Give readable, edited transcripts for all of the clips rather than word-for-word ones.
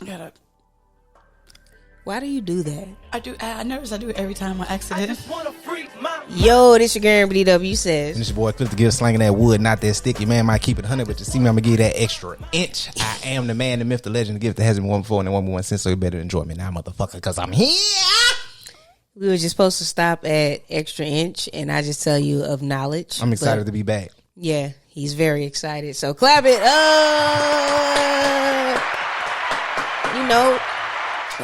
Got up. Why do you do that? I notice I do it every time on accident. Yo, this your girl BDW says. And this your boy Cliff the Gift slanging that wood, not that sticky. Man, might keep it 100, but you see me, I'm gonna give you that extra inch. I am the man, the myth, the legend, the gift that hasn't been one before and one more since, so you better enjoy me now, motherfucker, because I'm here. We were just supposed to stop at extra inch, and I just tell you of knowledge. I'm excited to be back. Yeah, he's very excited. So clap it up. You know,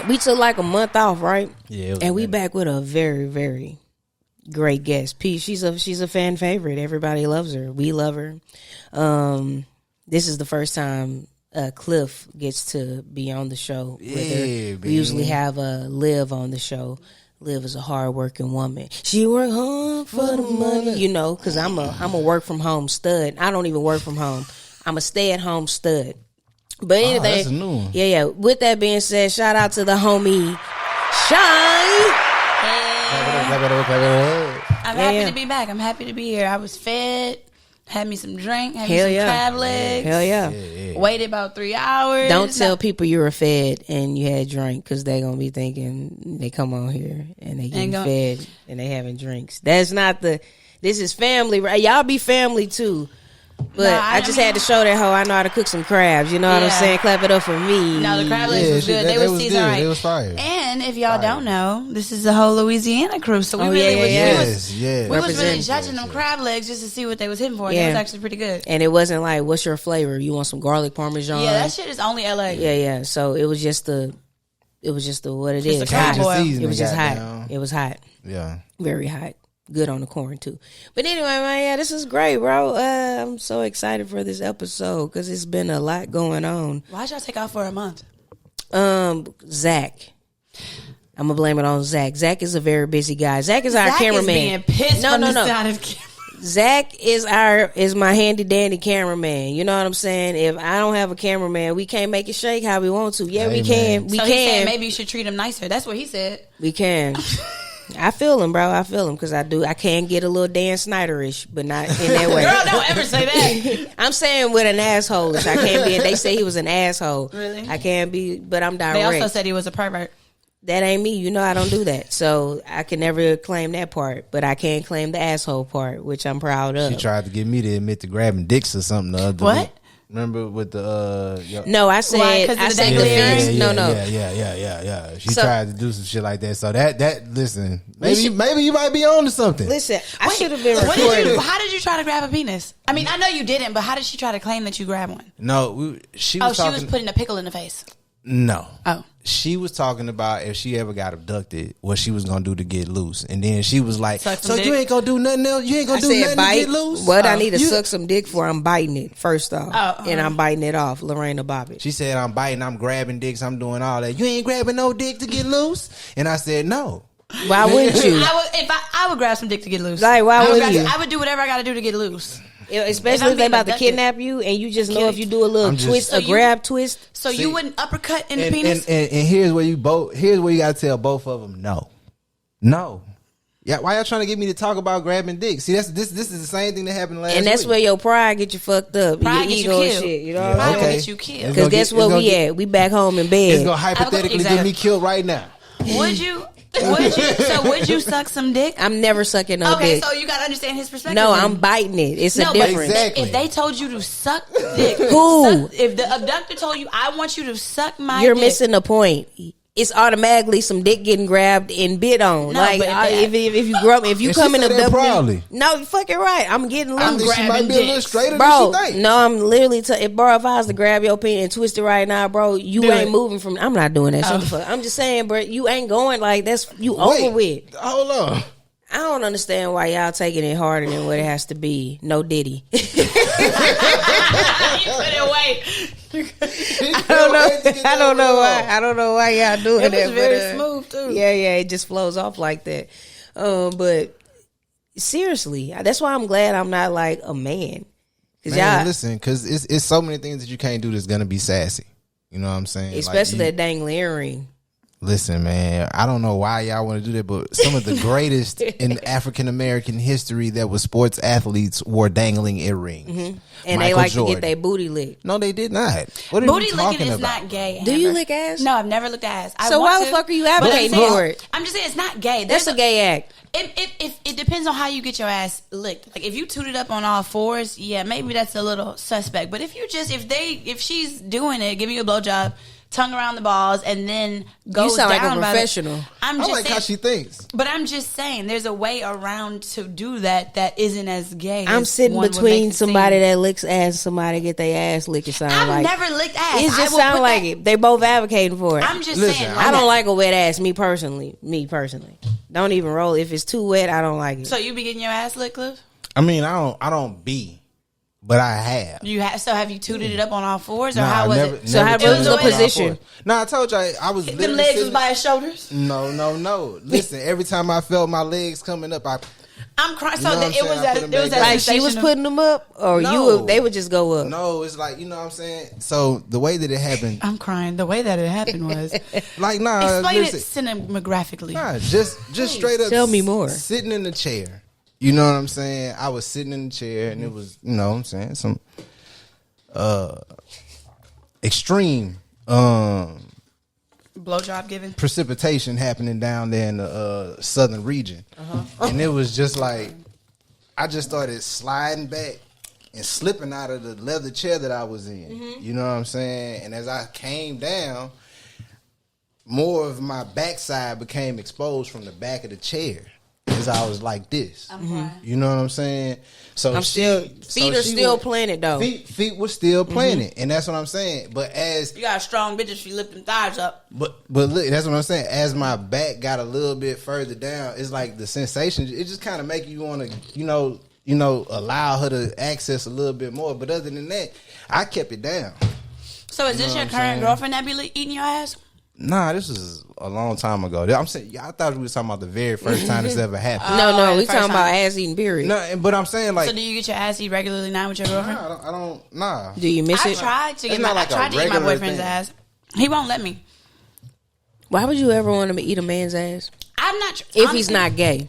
we took like a month off, right? Yeah. And we back with a very, very great guest. P, she's a fan favorite. Everybody loves her. We love her. This is the first time Cliff gets to be on the show with her. We usually have Liv on the show. Liv is a hard-working woman. She work hard for the money, you know, because I'm a work-from-home stud. I don't even work from home. I'm a stay-at-home stud. But anything, that's a new one. Yeah. With that being said, shout out to the homie Chy. I'm happy to be back. I'm happy to be here. I was fed, had me some drink, had Hell me some yeah. crab legs. Hell yeah. Waited about 3 hours. Don't tell people you were fed and you had drink, because they're going to be thinking they come on here and they getting fed and they having drinks. That's not this is family, right? Y'all be family too. But I just had to show that hoe I know how to cook some crabs. You know what I'm saying? Clap it up for me. No, the crab legs was good. They were seasoned right. It was fire. And if y'all don't know, this is the whole Louisiana crew. So we was really judging them crab legs just to see what they was hitting for. Yeah. It was actually pretty good. And it wasn't like, what's your flavor? You want some garlic parmesan? Yeah, that shit is only LA. Yeah. So it was just what it is. It was just hot. It was hot. Yeah. Very hot. Good on the corn too. But anyway, man, yeah, this is great, bro. I'm so excited for this episode because it's been a lot going on. Why'd y'all take off for a month? Zach. I'm gonna blame it on Zach. Zach is a very busy guy. Zach is our cameraman. Being pissed from the side of the camera. Zach is my handy dandy cameraman. You know what I'm saying? If I don't have a cameraman, we can't make it shake how we want to. Yeah, we can. We so can. He said maybe you should treat him nicer. That's what he said. We can. I feel him, bro. I feel him because I do. I can get a little Dan Snyder-ish, but not in that way. Girl, don't ever say that. I'm saying with an asshole-ish. I can't be. They say he was an asshole. Really? I can't be, but I'm direct. They also said he was a pervert. That ain't me. You know I don't do that. So I can never claim that part, but I can claim the asshole part, which I'm proud of. She tried to get me to admit to grabbing dicks or something the other What? week. Remember with the No, I said Yeah. She tried to do some shit like that. So that listen, maybe you might be on to something. Listen, I should have been recording. How did you try to grab a penis? I mean, I know you didn't, but how did she try to claim that you grabbed one? No, she was putting a pickle in the face. No. Oh. She was talking about if she ever got abducted, what she was gonna do to get loose. And then she was like, so you ain't gonna do nothing else? You ain't gonna do nothing to get loose? What I need to suck some dick for, I'm biting it first off. And I'm biting it off. Lorena Bobbitt. She said, I'm biting, I'm grabbing dicks, I'm doing all that. You ain't grabbing no dick to get loose? And I said, no. Why wouldn't you? I would grab some dick to get loose. Like, why would you? I would do whatever I gotta do to get loose. Especially if they about to kidnap you and you just know if you do a little twist, a grab twist. So you wouldn't uppercut in the penis? And here's where you gotta tell both of them no. Yeah, why y'all trying to get me to talk about grabbing dick? See, this is the same thing that happened last week. And that's where your pride get you fucked up. Pride your get ego you and shit. You know what I mean? Pride will get you killed. Because guess where we at? We back home in bed. It's gonna hypothetically get me killed right now. Would you? Would you suck some dick? I'm never sucking no dick. Okay, so you gotta understand his perspective. No, I'm biting it. It's a difference. Exactly. If they told you to suck dick, if the abductor told you, I want you to suck my You're dick. missing the point. It's automatically some dick getting grabbed and bit on. No, like if you grow up, if you come in a probably. no, you fucking right. I'm getting loose. I think she might be a little straighter bro, than she think. No, I'm literally if I was to grab your penis and twist it right now, bro, you ain't moving from. I'm not doing that. Shut the fuck. I'm just saying, bro, you ain't going like that's over with. Hold on. I don't understand why y'all taking it harder than what it has to be. No Diddy. You put it away. I don't know why. I don't know why y'all doing that. It was very smooth too. Yeah, it just flows off like that. But seriously, that's why I'm glad I'm not like a man. Man, listen, because it's so many things that you can't do that's gonna be sassy. You know what I'm saying? Especially that dangling earring. Listen, man, I don't know why y'all want to do that, but some of the greatest in African American history that was sports athletes wore dangling earrings. Mm-hmm. And Michael they like Jordan. To get their booty licked. No, they did not. What are booty you talking licking is about? not gay. Do you lick ass? No, I've never licked ass. So why the fuck are you advocating for it? I'm just saying it's not gay. That's a gay act. If it depends on how you get your ass licked. Like if you tooted up on all fours, yeah, maybe that's a little suspect. But if she's doing it, giving you a blowjob, tongue around the balls, and then goes down. You sound like a professional. I like how she thinks. But I'm just saying, there's a way around to do that isn't as gay. I'm sitting between somebody that licks ass and somebody get their ass licked. I've never licked ass. It just sounds like it. They both advocating for it. I'm just saying. I don't like a wet ass. Me personally. Don't even roll. If it's too wet, I don't like it. So you be getting your ass licked, Cliff? I mean, I don't be. But I have. You have. So have you tooted it up on all fours, or how was it? So how was the position? No, I told you I was. Them legs was by his shoulders. No. Listen, every time I felt my legs coming up, I'm crying. So it was that like she was putting them up, or they would just go up. No, it's like, you know what I'm saying. So the way that it happened, I'm crying. The way that it happened was like Explain it cinematographically. Just straight up. Tell me more. Sitting in the chair. You know what I'm saying? I was sitting in the chair and it was, you know what I'm saying, some extreme blowjob giving precipitation happening down there in the southern region. And it was just like I just started sliding back and slipping out of the leather chair that I was in. Mm-hmm. You know what I'm saying? And as I came down, more of my backside became exposed from the back of the chair. Because I was like this. You know what I'm saying? So feet are still planted though. Feet were still planted. And that's what I'm saying. But as you got a strong bitch, she lift them thighs up. But look, that's what I'm saying. As my back got a little bit further down, it's like the sensation, it just kind of make you want to, you know, allow her to access a little bit more. But other than that, I kept it down. So is this your current girlfriend that be eating your ass? Nah, this was a long time ago. I'm saying, I thought we were talking about the very first time this ever happened. No, we talking about ass eating period. No, but I'm saying like. So do you get your ass eat regularly now with your girlfriend? Nah, I don't. Nah. Do you miss it? I tried to eat my boyfriend's ass. He won't let me. Why would you ever want him to eat a man's ass? I'm not. If he's not gay.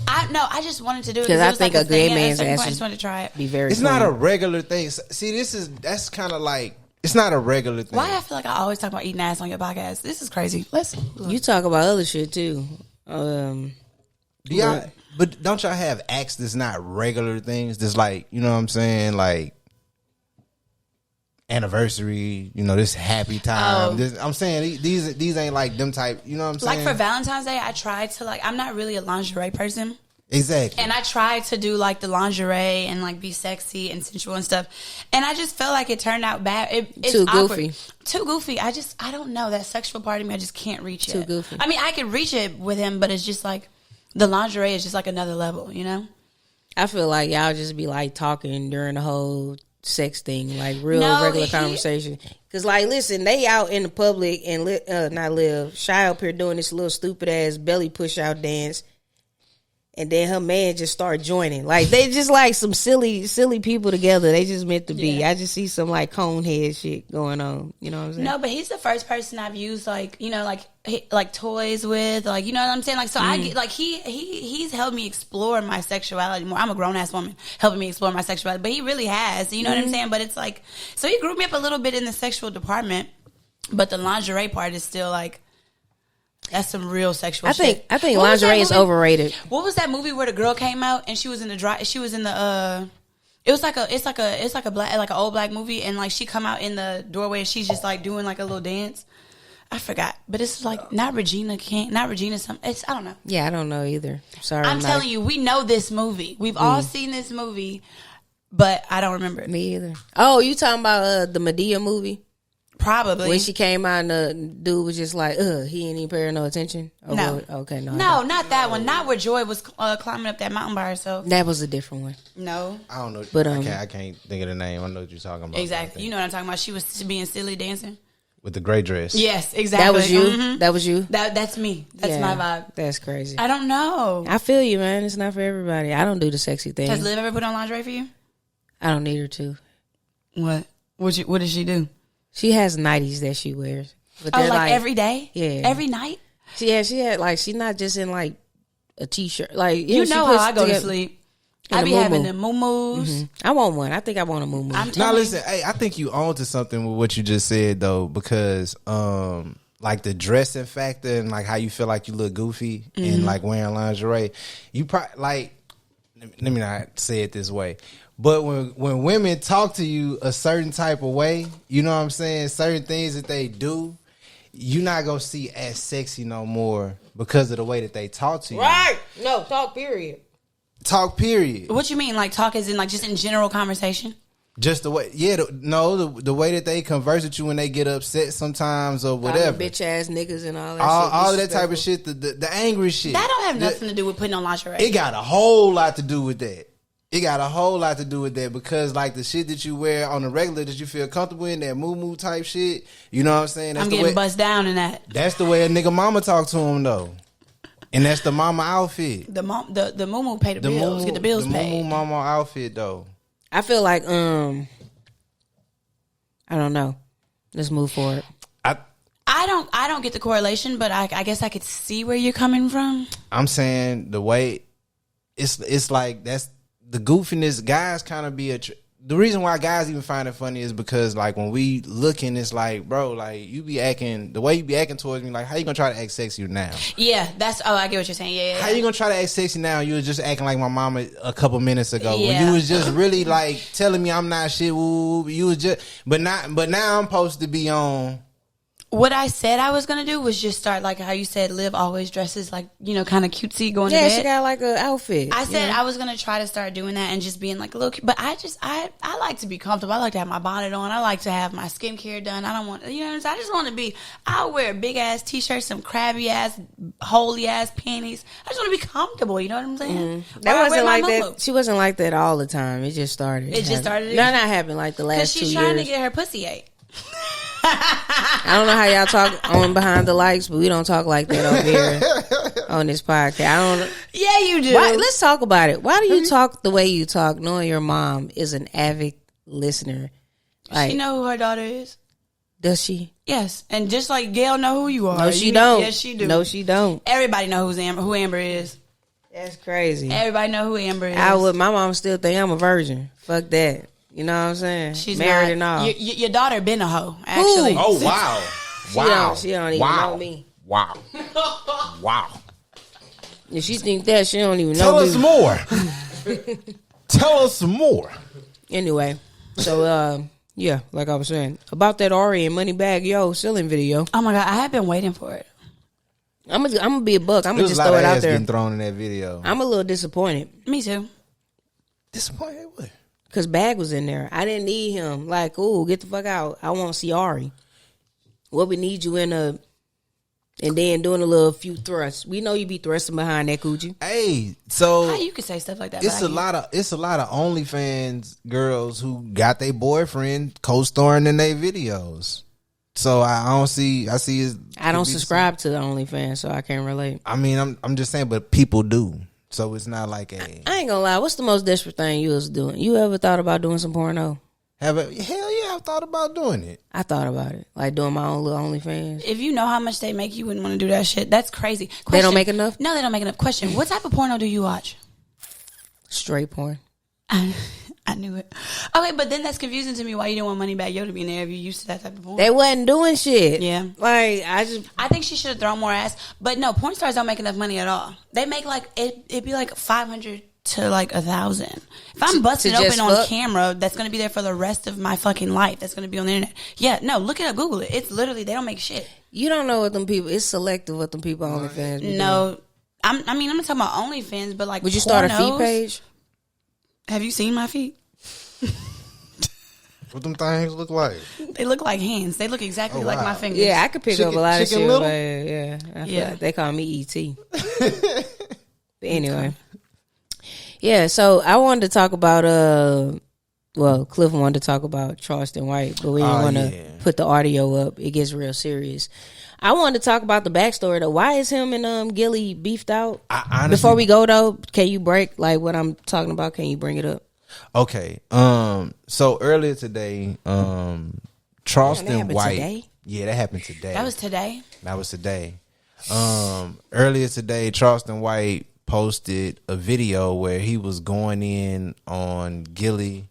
I just wanted to do it because I think a gay man's ass. I just wanted to try it. Be very. It's not a regular thing. See, that's kind of like. It's not a regular thing. Why I feel like I always talk about eating ass on your podcast? This is crazy. You talk about other shit too. But don't y'all have acts that's not regular things? That's like, you know what I'm saying, like anniversary. You know, this happy time. I'm saying these ain't like them type. You know what I'm saying? Like for Valentine's Day, I tried to I'm not really a lingerie person. Exactly. And I tried to do like the lingerie and like be sexy and sensual and stuff. And I just felt like it turned out bad. It's too awkward. Goofy. Too goofy. I don't know. That sexual part of me, I just can't reach it. Too goofy. I mean, I could reach it with him, but it's just like the lingerie is just like another level, you know? I feel like y'all just be like talking during the whole sex thing, like regular conversation. Cause like, listen, they out in the public and Chy up here doing this little stupid ass belly push out dance. And then her man just start joining. Like, they just like some silly people together. They just meant to be. Yeah. I just see some like cone head shit going on. You know what I'm saying? No, but he's the first person I've used like, you know, like toys with, like, you know what I'm saying? Like, so I get like he's helped me explore my sexuality more. I'm a grown ass woman helping me explore my sexuality, but he really has. You know what I'm saying? But it's like, so he grew me up a little bit in the sexual department, but the lingerie part is still like. That's some real sexual shit. I think lingerie is overrated. What was that movie where the girl came out and she was in the it's like a black, like an old black movie, and like she come out in the doorway and she's just like doing like a little dance. I forgot, but it's like not Regina something. I don't know. Yeah, I don't know either. Sorry, I'm telling you, we know this movie. We've all seen this movie, but I don't remember it. Me either. Oh, you talking about the Medea movie? Probably. When she came out and the dude was just like, he ain't even paying no attention? Or no. What? Okay, no. No, not that one. Not where Joy was climbing up that mountain by herself. That was a different one. No. I don't know. But I can't think of the name. I know what you're talking about. Exactly. You know what I'm talking about. She was being silly dancing. With the gray dress. Yes, exactly. That was you? Mm-hmm. That was you? That's me. That's my vibe. That's crazy. I don't know. I feel you, man. It's not for everybody. I don't do the sexy thing. Has Liv ever put on lingerie for you? I don't need her to. What? What does she do? She has nighties that she wears. But Oh, like every day? Yeah. Every night? She had like, she's not just in like a t-shirt. Like, You know how I go to sleep. I be having the moo-moos. I want one. I think I want a moo-moo. Now listen, hey, I think you on to something with what you just said though, because like the dressing factor and like how you feel like you look goofy and like wearing lingerie, you probably like, let me not say it this way, but when women talk to you a certain type of way, you know what I'm saying, certain things that they do, you're not gonna see as sexy no more because of the way that they talk to you. Right? No, talk period. Talk period. What you mean? Like talk as in like just in general conversation? Just the way, yeah, the way that they converse with you when they get upset sometimes or whatever. Bitch ass niggas and all that shit. All of that type of shit, the angry shit. That don't have nothing to do with putting on lingerie. It got a whole lot to do with that. It got a whole lot to do with that because like the shit that you wear on the regular that you feel comfortable in, that moo-moo type shit, you know what I'm saying? That's I'm getting bust down in that. That's the way a nigga mama talk to him though. And that's the mama outfit. The moo-moo pay the bills, get the bills paid. The moo-moo mama outfit though. I feel like I don't know. Let's move forward. I don't get the correlation, but I guess I could see where you're coming from. I'm saying the way it's like that's the goofiness. Guys kind of be the reason why guys even find it funny is because like when we looking, it's like, bro, like you be acting the way you be acting towards me. Like how you gonna try to act sexy now? Yeah, I get what you're saying. Yeah. How you gonna try to act sexy now? You was just acting like my mama a couple minutes ago. Yeah. When you was just really like telling me I'm not shit. Woo, you was just, but now I'm supposed to be on. What I said I was gonna do was just start like how you said Liv always dresses like, you know, kind of cutesy going to bed. Yeah, she got like an outfit. I said I was gonna try to start doing that and just being like a little cute. But I like to be comfortable. I like to have my bonnet on. I like to have my skincare done. I don't want, you know what I'm saying? I just want to be, I'll wear a big ass t-shirt, some crabby ass, holy ass panties. I just want to be comfortable. You know what I'm saying? That wasn't like that. She wasn't like that all the time. It just started. It just started? No, not happened like the last 2 years. Because she's trying to get her pussy ate. I don't know how y'all talk on behind the lights, but we don't talk like that over here on this podcast. I don't. Yeah, you do. Let's talk about it. Why do you talk the way you talk, knowing your mom is an avid listener? Like, she know who her daughter is. Does she? Yes, and just like Gail know who you are. No, she don't. Yes, she do. No, she don't. Everybody know who Amber is. That's crazy. Everybody know who Amber is. My mom still think I'm a virgin. Fuck that. You know what I'm saying? She's married not, and all. Your daughter been a hoe, actually. Ooh. Oh, wow. Wow. She don't even know me. Wow. Wow. If she think that, she don't even Tell know me. us more. Tell us more. Anyway, so, yeah, like I was saying, about that Ari and Moneybagg Yo selling video. Oh, my God. I have been waiting for it. I'm gonna be a buck. I'm gonna just throw it out there. Getting thrown in that video. I'm a little disappointed. Me too. Disappointed what? Cause Bag was in there. I didn't need him. Like, ooh, get the fuck out. I want to see Ari. What we need you in and then doing a little few thrusts. We know you be thrusting behind that coochie. Hey, so How you could say stuff like that? It's a lot of OnlyFans girls who got their boyfriend co-starring in their videos. So I don't subscribe to OnlyFans, so I can't relate. I mean, I'm just saying, but people do. So it's not like I ain't gonna lie. What's the most desperate thing you was doing? You ever thought about doing some porno? Hell yeah, I've thought about doing it. I thought about it, like doing my own little OnlyFans. If you know how much they make, you wouldn't want to do that shit. That's crazy. Question, they don't make enough? No, they don't make enough. Question: what type of porno do you watch? Straight porn. I knew it. Okay, but then that's confusing to me why you didn't want Moneybagg Yo to be in there if you used to that type of porn. They wasn't doing shit. Yeah. Like, I think she should have thrown more ass. But no, porn stars don't make enough money at all. They make like, it'd be like 500 to like 1,000. If I'm busting open on camera, that's going to be there for the rest of my fucking life. That's going to be on the internet. Yeah, no, look it up, Google it. It's literally, they don't make shit. You don't know what them people, it's selective what them people on OnlyFans be No. I'm not talking about OnlyFans, but like would you start a feed page? Have you seen my feet? What them things look like? They look like hands. They look exactly like my fingers. Yeah, I could pick up a lot of shit. Little? Yeah, I feel like they call me E.T. But anyway. Yeah, so I wanted to talk about, Cliff wanted to talk about Charleston White, but we didn't want to put the audio up. It gets real serious. I wanted to talk about the backstory though. Why is him and Gilly beefed out? Honestly, before we go though, can you break like what I'm talking about? Can you bring it up? Okay. So earlier today, Charleston White. Today? Yeah, that happened today. That was today. Earlier today, Charleston White posted a video where he was going in on Gilly,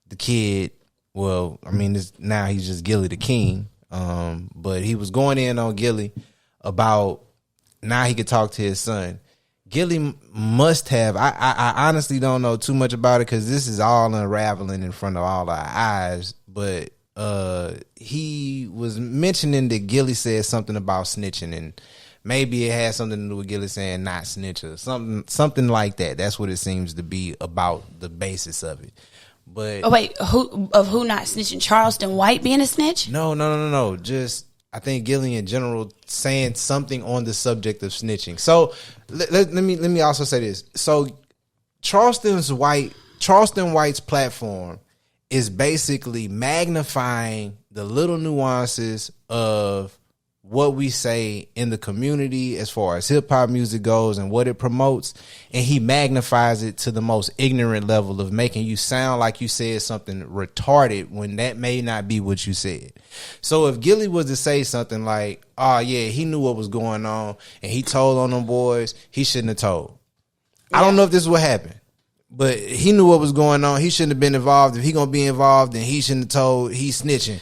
the kid. Well, I mean, now he's just Gilly the king. But he was going in on Gilly about now he could talk to his son. Gilly must have. I honestly don't know too much about it because this is all unraveling in front of all our eyes. But he was mentioning that Gilly said something about snitching, and maybe it had something to do with Gilly saying not snitch or something like that. That's what it seems to be about, the basis of it. But wait, who not snitching? Charleston White being a snitch? No. Just I think Gilly in general saying something on the subject of snitching. So let me also say this. So Charleston White's platform is basically magnifying the little nuances of what we say in the community as far as hip hop music goes and what it promotes, and he magnifies it to the most ignorant level of making you sound like you said something retarded when that may not be what you said. So if Gilly was to say something like, "Oh yeah, he knew what was going on and he told on them boys," he shouldn't have told. Yeah. I don't know if this is what happened, but he knew what was going on. He shouldn't have been involved. If he gonna be involved, then he shouldn't have told. He's snitching.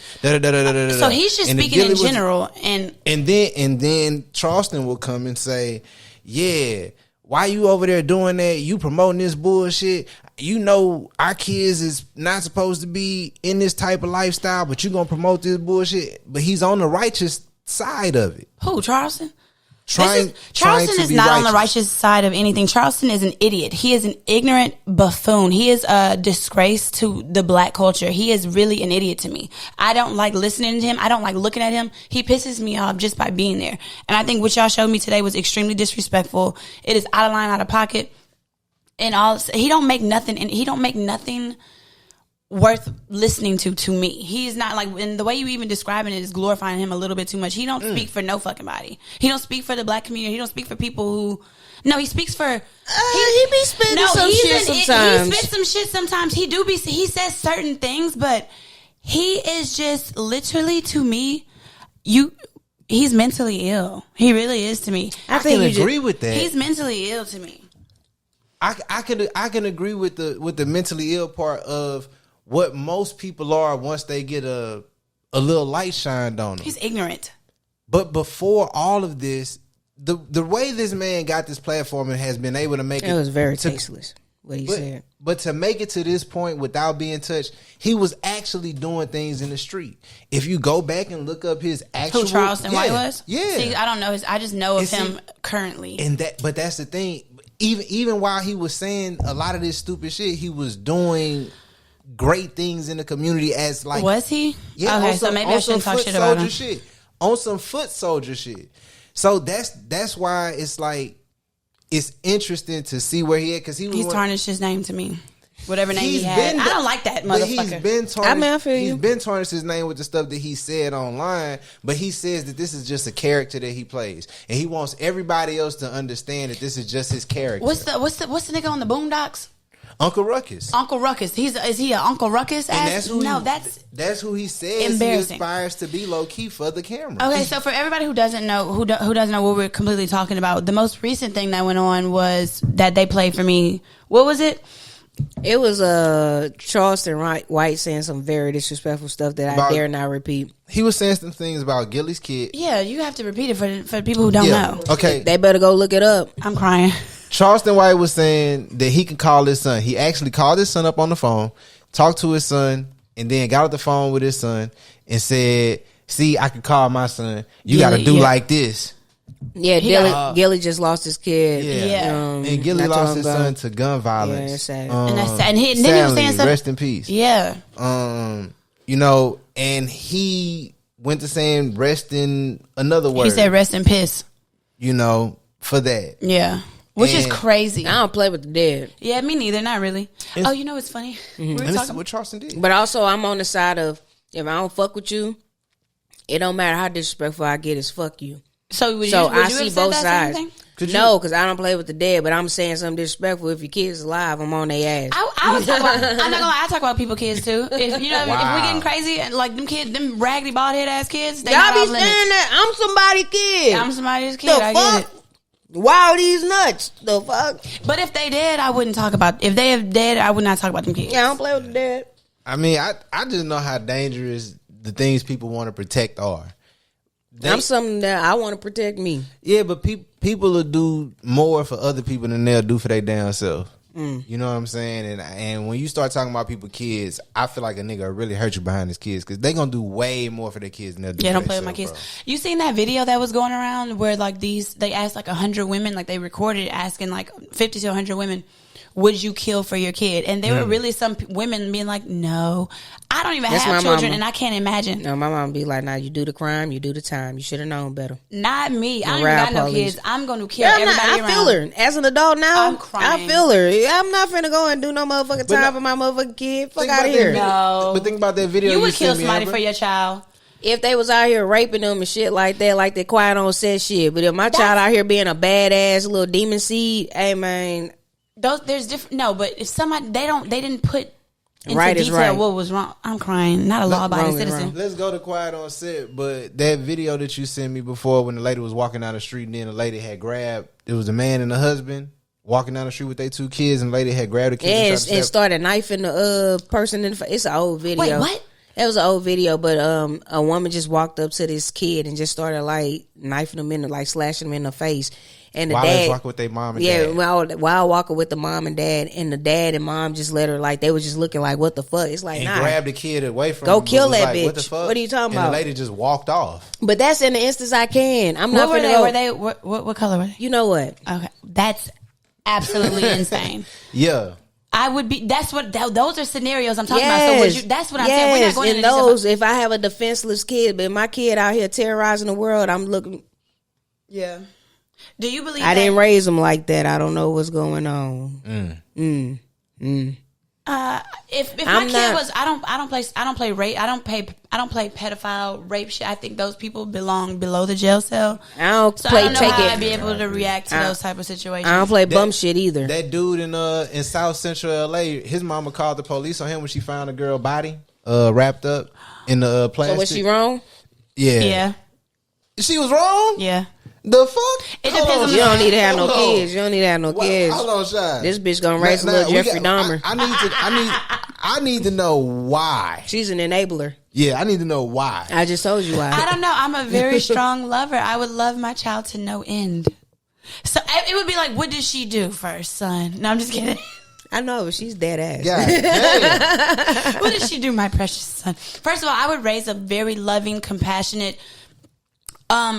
So he's just speaking in general, and then Charleston will come and say, "Yeah, why you over there doing that? You promoting this bullshit. You know our kids is not supposed to be in this type of lifestyle, but you gonna promote this bullshit." But he's on the righteous side of it. Who, Charleston? Charleston is not on the righteous side of anything. Charleston is an idiot. He is an ignorant buffoon. He is a disgrace to the black culture. He is really an idiot to me. I don't like listening to him. I don't like looking at him. He pisses me off just by being there. And I think what y'all showed me today was extremely disrespectful. It is out of line, out of pocket. And he don't make nothing worth listening to me. He's not like, and the way you even describing it is glorifying him a little bit too much. He don't speak for no fucking body. He don't speak for the black community. He don't speak for people who. No, he speaks for. He be spitting some shit sometimes. He spits some shit sometimes. He says certain things, but he is just literally to me. He's mentally ill. He really is to me. I can agree with that. He's mentally ill to me. I can agree with the mentally ill part of what most people are once they get a little light shined on them. He's ignorant. But before all of this, the way this man got this platform and has been able to make it was very tasteless what he said. But to make it to this point without being touched, he was actually doing things in the street. If you go back and look up his actual, who Charleston White was, yeah. See, I don't know I just know of him currently. But that's the thing. Even while he was saying a lot of this stupid shit, he was doing great things in the community as like. Was he? Yeah. Okay, so maybe I shouldn't talk shit about him. On some foot soldier shit. So that's why it's like it's interesting to see where he at, because he's tarnished his name to me. Whatever name he had. I don't like that motherfucker. He's been tarnished. He's been tarnished his name with the stuff that he said online, but he says that this is just a character that he plays, and he wants everybody else to understand that this is just his character. What's the nigga on the Boondocks? Uncle Ruckus. Uncle Ruckus. Is he an Uncle Ruckus? That's who he says he aspires to be, low key for the camera. Okay, so for everybody who doesn't know who doesn't know what we're completely talking about, the most recent thing that went on was that they played for me. What was it? It was Charleston White saying some very disrespectful stuff that I dare not repeat. He was saying some things about Gilly's kid. Yeah, you have to repeat it for people who don't know. Okay, they better go look it up. I'm crying. Charleston White was saying that he can call his son. He actually called his son up on the phone, talked to his son, and then got off the phone with his son and said, "See, I can call my son. You got to do like this." Yeah, Gilly just lost his kid. Yeah. And Gilly lost his son to gun violence. Yeah, that's sad. And that's sad. And then he was saying something. Rest in peace. Yeah. And he went to saying rest in another word. He said rest in piss. For that. Yeah. Which is crazy. I don't play with the dead. Yeah, me neither. Not really. It's funny. And this is what Charleston did. But also, I'm on the side of, if I don't fuck with you, it don't matter how disrespectful I get, it's fuck you. So I see both sides. No, because I don't play with the dead, but I'm saying something disrespectful. If your kid's alive, I'm on their ass. I was talking about, I'm not gonna lie, I talk about people kids too. If you know, if we getting crazy and like them kids, them raggedy bald head ass kids, they Y'all not be off saying limits. that I'm somebody's kid. I'm somebody's kid. The I fuck? get it. Why are these nuts? The fuck? But if they did, I wouldn't talk about. If they have dead, I would not talk about them kids. Yeah, I don't play with the dead. I mean, I just know how dangerous the things people want to protect are. I'm something that I want to protect me. Yeah, but people will do more for other people than they'll do for their damn self. You know what I'm saying? And when you start talking about people's kids, I feel like a nigga will really hurt you behind his kids because they gonna do way more for their kids than they'll do. Yeah, for don't play with my themselves, kids. bro. You seen that video that was going around where like they asked like 100 women, like they recorded asking like 50 to 100 women, would you kill for your kid? And there were really some women being like, no, I don't even That's have my children, mama. and I can't imagine. No, my mom be like, "Nah, you do the crime, you do the time. You should have known better." Not me. I don't even Rap got no police. kids. I'm going to kill Yeah, everybody I feel around. her. As an adult now, I'm crying. I feel her. I'm not finna go and do no motherfucking time for my motherfucking kid. Fuck Think out about of here. that video- No. But think about that video. You would kill sent me, somebody Amber. for your child. If they was out here raping them and shit like that, like they quiet on set shit. But if my child out here being a badass little demon seed, hey man, There's different. No, but if somebody they didn't put into Right is detail right. what was wrong. I'm crying. Not a law-abiding wrong is citizen. wrong. Let's go to quiet on set. But that video that you sent me before, when the lady was walking down the street, and then the lady had grabbed. It was a man and a husband walking down the street with their 2 kids, and the lady had grabbed the kids. and, and tried to and stab- started knifing the person in the face. It's an old video. Wait, what? It was an old video, but a woman just walked up to this kid and just started like knifing him in the, like slashing him in the face. And the While they was dad, walking with their mom and yeah, dad. while walking with the mom and dad, and the dad and mom just let her like they was just looking like, what the fuck? It's like, And nah. grabbed the kid away from Go him, but kill was that like, What the bitch. fuck? What are you talking and about? the lady just walked off. But that's in the instance I can. I'm not What were finna they? go. Were they? What color were they? You know what? Okay, that's absolutely insane. Yeah. I would be. That's what. Those are scenarios I'm talking about. So would you? That's what I'm saying. We're not going in into those. If I have a defenseless kid, but my kid out here terrorizing the world, I'm looking. Yeah. Do you believe? I didn't raise them like that. I don't know what's going on. If my I'm kid not- was, I don't play rape. I don't play pedophile rape shit. I think those people belong below the jail cell. I don't So play I don't know take how it. I'd be able to react to those type of situations. I don't play bum shit either. That dude in South Central LA, his mama called the police on him when she found a girl body wrapped up in the plastic. So was she wrong? Yeah. Yeah, She was wrong? yeah. The fuck? It Hold depends on You don't need to have no Hold on. kids. You don't need to have no What? kids. Hold on, Shy. This bitch gonna raise a Now, little we Jeffrey Dahmer. I need to know why. She's an enabler. Yeah, I need to know why. I just told you why. I don't know. I'm a very strong lover. I would love my child to no end. So it would be like, what did she do first, son? No, I'm just kidding. I know, but she's dead ass. God damn. What did she do, my precious son? First of all, I would raise a very loving, compassionate,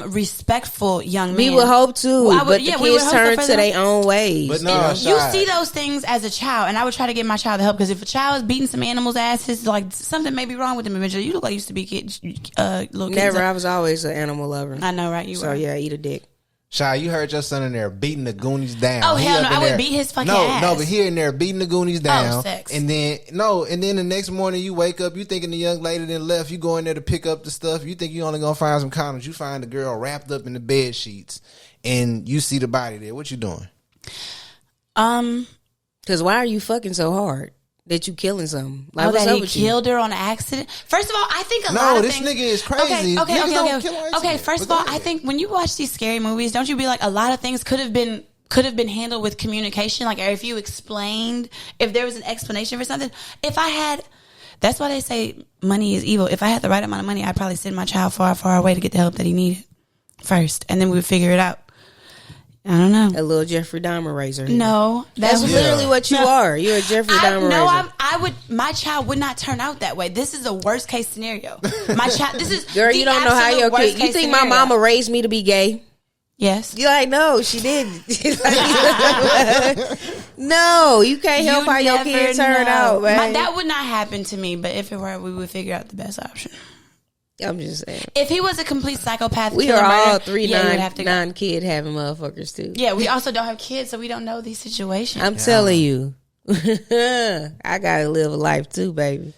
respectful young man. We would hope to, Well, I would- but yeah, the we would kids hope so turn for to them. their own ways. But no, And you Shy. see those things as a child, and I would try to get my child to help, because if a child is beating some animals' asses, like something may be wrong with them eventually. You look like you used to be kids, little kids. Never. I was always an animal lover. I know, right? You So were. yeah, eat a dick. Shy, you heard your son in there beating the Goonies down. Oh, He hell up no, in I would there- beat his fucking No, ass. but he in there beating the Goonies down. sex. And then the next morning you wake up, you thinking the young lady then left. You go in there to pick up the stuff. You think you only gonna find some condoms. You find the girl wrapped up in the bed sheets, and you see the body there. What you doing? Because why are you fucking so hard that you killing something? Like, Oh, what's that up he with you? killed her on accident. First of all, I think a No, lot of this things. nigga is crazy. Okay. Niggas don't kill on Okay. accident. First of But all, go I ahead. think when you watch these scary movies, don't you be like, a lot of things could have been handled with communication. Like, if you explained, if there was an explanation for something. That's why they say money is evil. If I had the right amount of money, I'd probably send my child far, far away to get the help that he needed first, and then we would figure it out. I don't know. A little Jeffrey Dahmer raiser. No, That's literally what you are. You're a Jeffrey Dahmer raiser. My child would not turn out that way. This is a worst case scenario. My child, this is Girl, you don't know how your kid. You think my mama raised me to be gay? Yes. You're like, no, she didn't. No, you can't help how your kid turned out, man. That would not happen to me, but if it were, we would figure out the best option. I'm just saying. If he was a complete psychopath, We killer, are all murderer, three yeah, you would have to go. non-kid having motherfuckers too. Yeah, we also don't have kids, so we don't know these situations. I'm telling you. I gotta live a life too, baby.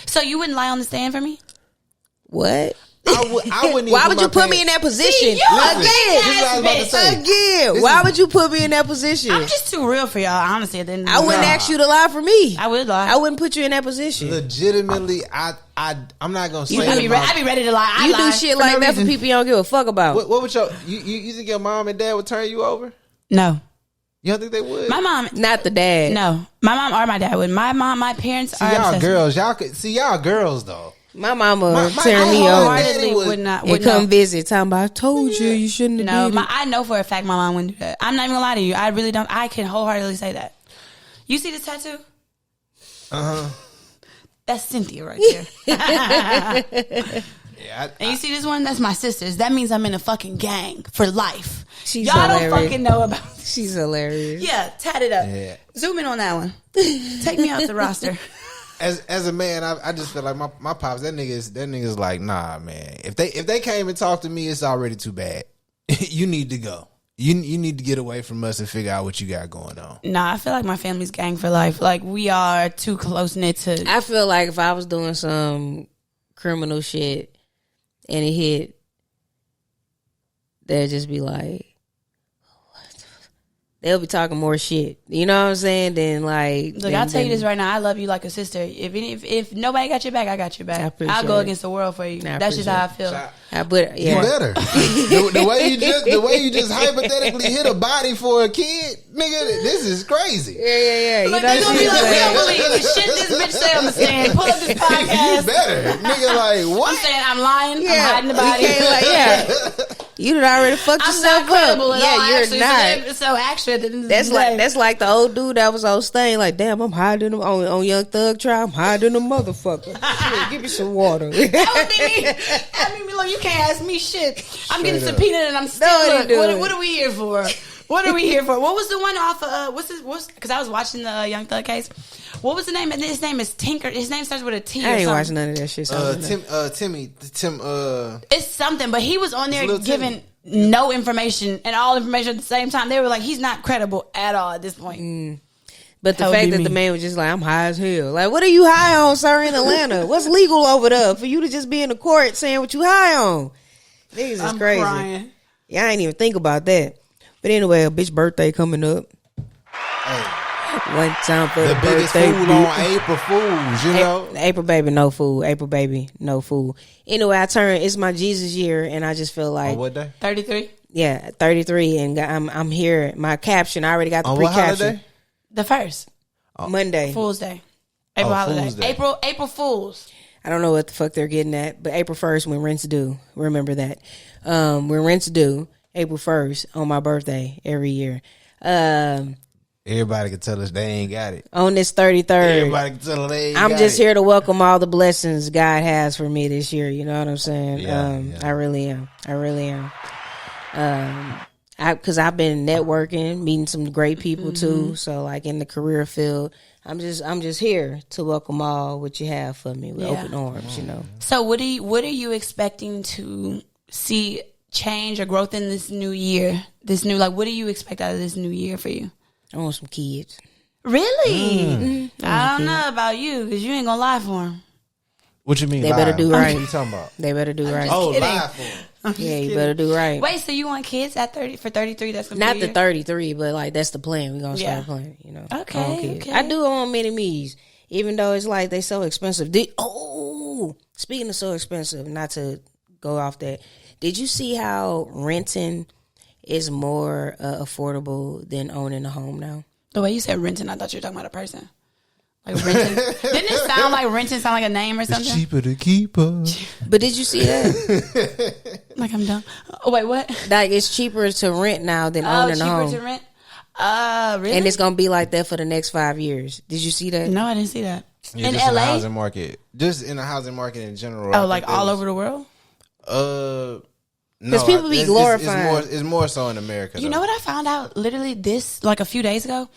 So you wouldn't lie on the stand for me? What? I wouldn't. Why would you put me in that position again? Why would you put me in that position? I'm just too real for y'all. Honestly, I wouldn't ask you to lie for me. I would lie. I wouldn't put you in that position. Legitimately, I'm not gonna say. I'd be ready to lie. You do shit like that for people you don't give a fuck about. What would you think your mom and dad would turn you over? No. You don't think they would? My mom, not the dad. No, my mom or my dad would. My parents are. Y'all girls, y'all girls though. My mama turn me over would not come visit. Talking about, I told you shouldn't have did it. I know for a fact my mom wouldn't do that. I'm not even gonna lie to you. I really don't. I can wholeheartedly say that. You see this tattoo? That's Cynthia right there. Yeah, and you see this one? That's my sister's. That means I'm in a fucking gang for life. She's Y'all hilarious. don't fucking know about. She's hilarious. Yeah, tat it up. Yeah. Zoom in on that one. Take me off the roster. As a man, I just feel like my pops, that nigga's like, nah, man. If they came and talked to me, it's already too bad. You need to go. You need to get away from us and figure out what you got going on. Nah, I feel like my family's gang for life. Like, we are too close knit to. I feel like if I was doing some criminal shit and it hit, they'd just be like, they'll be talking more shit. You know what I'm saying? Then look, I'll tell you this right now. I love you like a sister. If nobody got your back, I got your back. I'll go against the world for you. That's just how I feel. You better. the way you just hypothetically hit a body for a kid, nigga. This is crazy. Yeah. You know, they gonna be like, we don't believe the shit this bitch say on the stand. Pull up this podcast. You better, nigga. Like what? I'm saying I'm lying. I'm hiding the body. You done already fucked yourself up. You're not. So actually, that's like the old dude that was on stage. Like, damn, I'm hiding him on Young Thug Trial. I'm hiding the motherfucker. Shit, give me some water. That would be me. I mean, look, you can't ask me shit. I'm getting subpoenaed and I'm still. What are we here for? What are we here for? What was the one off of because I was watching the Young Thug case. What was the name? His name is Tinker. His name starts with a T. I ain't watching none of that shit. Tim. It's something, but he was on there giving no information and all information at the same time. They were like, he's not credible at all at this point. But the fact that the man was just like, I'm high as hell. Like, what are you high on, sir, in Atlanta? What's legal over there for you to just be in the court saying what you high on? Niggas is crazy. Crying. Yeah, I ain't even think about that. But anyway, a bitch birthday coming up. Hey. One time for the biggest birthday fool on April Fools, you know? April baby, no fool. April baby, no fool. Anyway, it's my Jesus year, and I just feel like... On what day? 33? Yeah, 33, and I'm here. My caption, I already got the pre-caption. The first. Monday. Fool's Day. April holiday. Fool's Day. April Fools. I don't know what the fuck they're getting at, but April 1st when rent's due. Remember that. When rent's due, April 1st on my birthday every year. Everybody can tell us they ain't got it. On this 33rd. Everybody can tell us they ain't got it. I'm just here to welcome all the blessings God has for me this year. You know what I'm saying? Yeah. I really am. Because I've been networking, meeting some great people too. So like in the career field, I'm just here to welcome all what you have for me with open arms. You know. So what are you expecting to see change or growth in this new year? What do you expect out of this new year for you? I want some kids. Really? I don't know about you because you ain't gonna lie for them. What you mean? They better do right. What you talking about? They better do right. Oh, lie for them. Yeah, you better do right. Wait, so you want kids at 33? That's not the 33, but like that's the plan. We're gonna start playing. You know. Okay. I do want mini me's, even though it's like they so expensive. Speaking of so expensive, not to go off that. Did you see how renting is more affordable than owning a home now? The way you said renting, I thought you were talking about a person. Like renting. Didn't it sound like renting sound like a name or something? It's cheaper to keep up. But did you see that? Like I'm dumb. Oh, wait, what? Like it's cheaper to rent now than owning a home. Cheaper to rent? Really? And it's going to be like that for the next 5 years. Did you see that? No, I didn't see that. Yeah, in just LA? In the housing market. Just in the housing market in general. Oh, like all over the world? No. Because people be glorifying. It's more so in America. You know what I found out literally like a few days ago?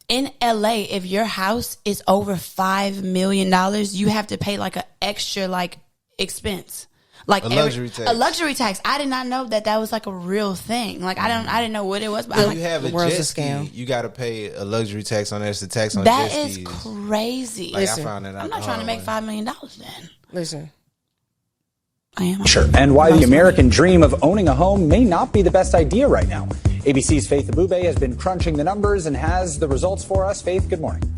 In LA, if your house is over $5 million, you have to pay like an extra like expense. Like a luxury tax. A luxury tax. I did not know that was like a real thing. Like I didn't know what it was. But if you have a jet ski, you got to pay a luxury tax on there. It's a tax on that jet is skis. crazy. Like I found that out. I'm not trying to make $5 million then. Listen. I am. Sure. And why the American dream of owning a home may not be the best idea right now. ABC's Faith Abube has been crunching the numbers and has the results for us. Faith, good morning.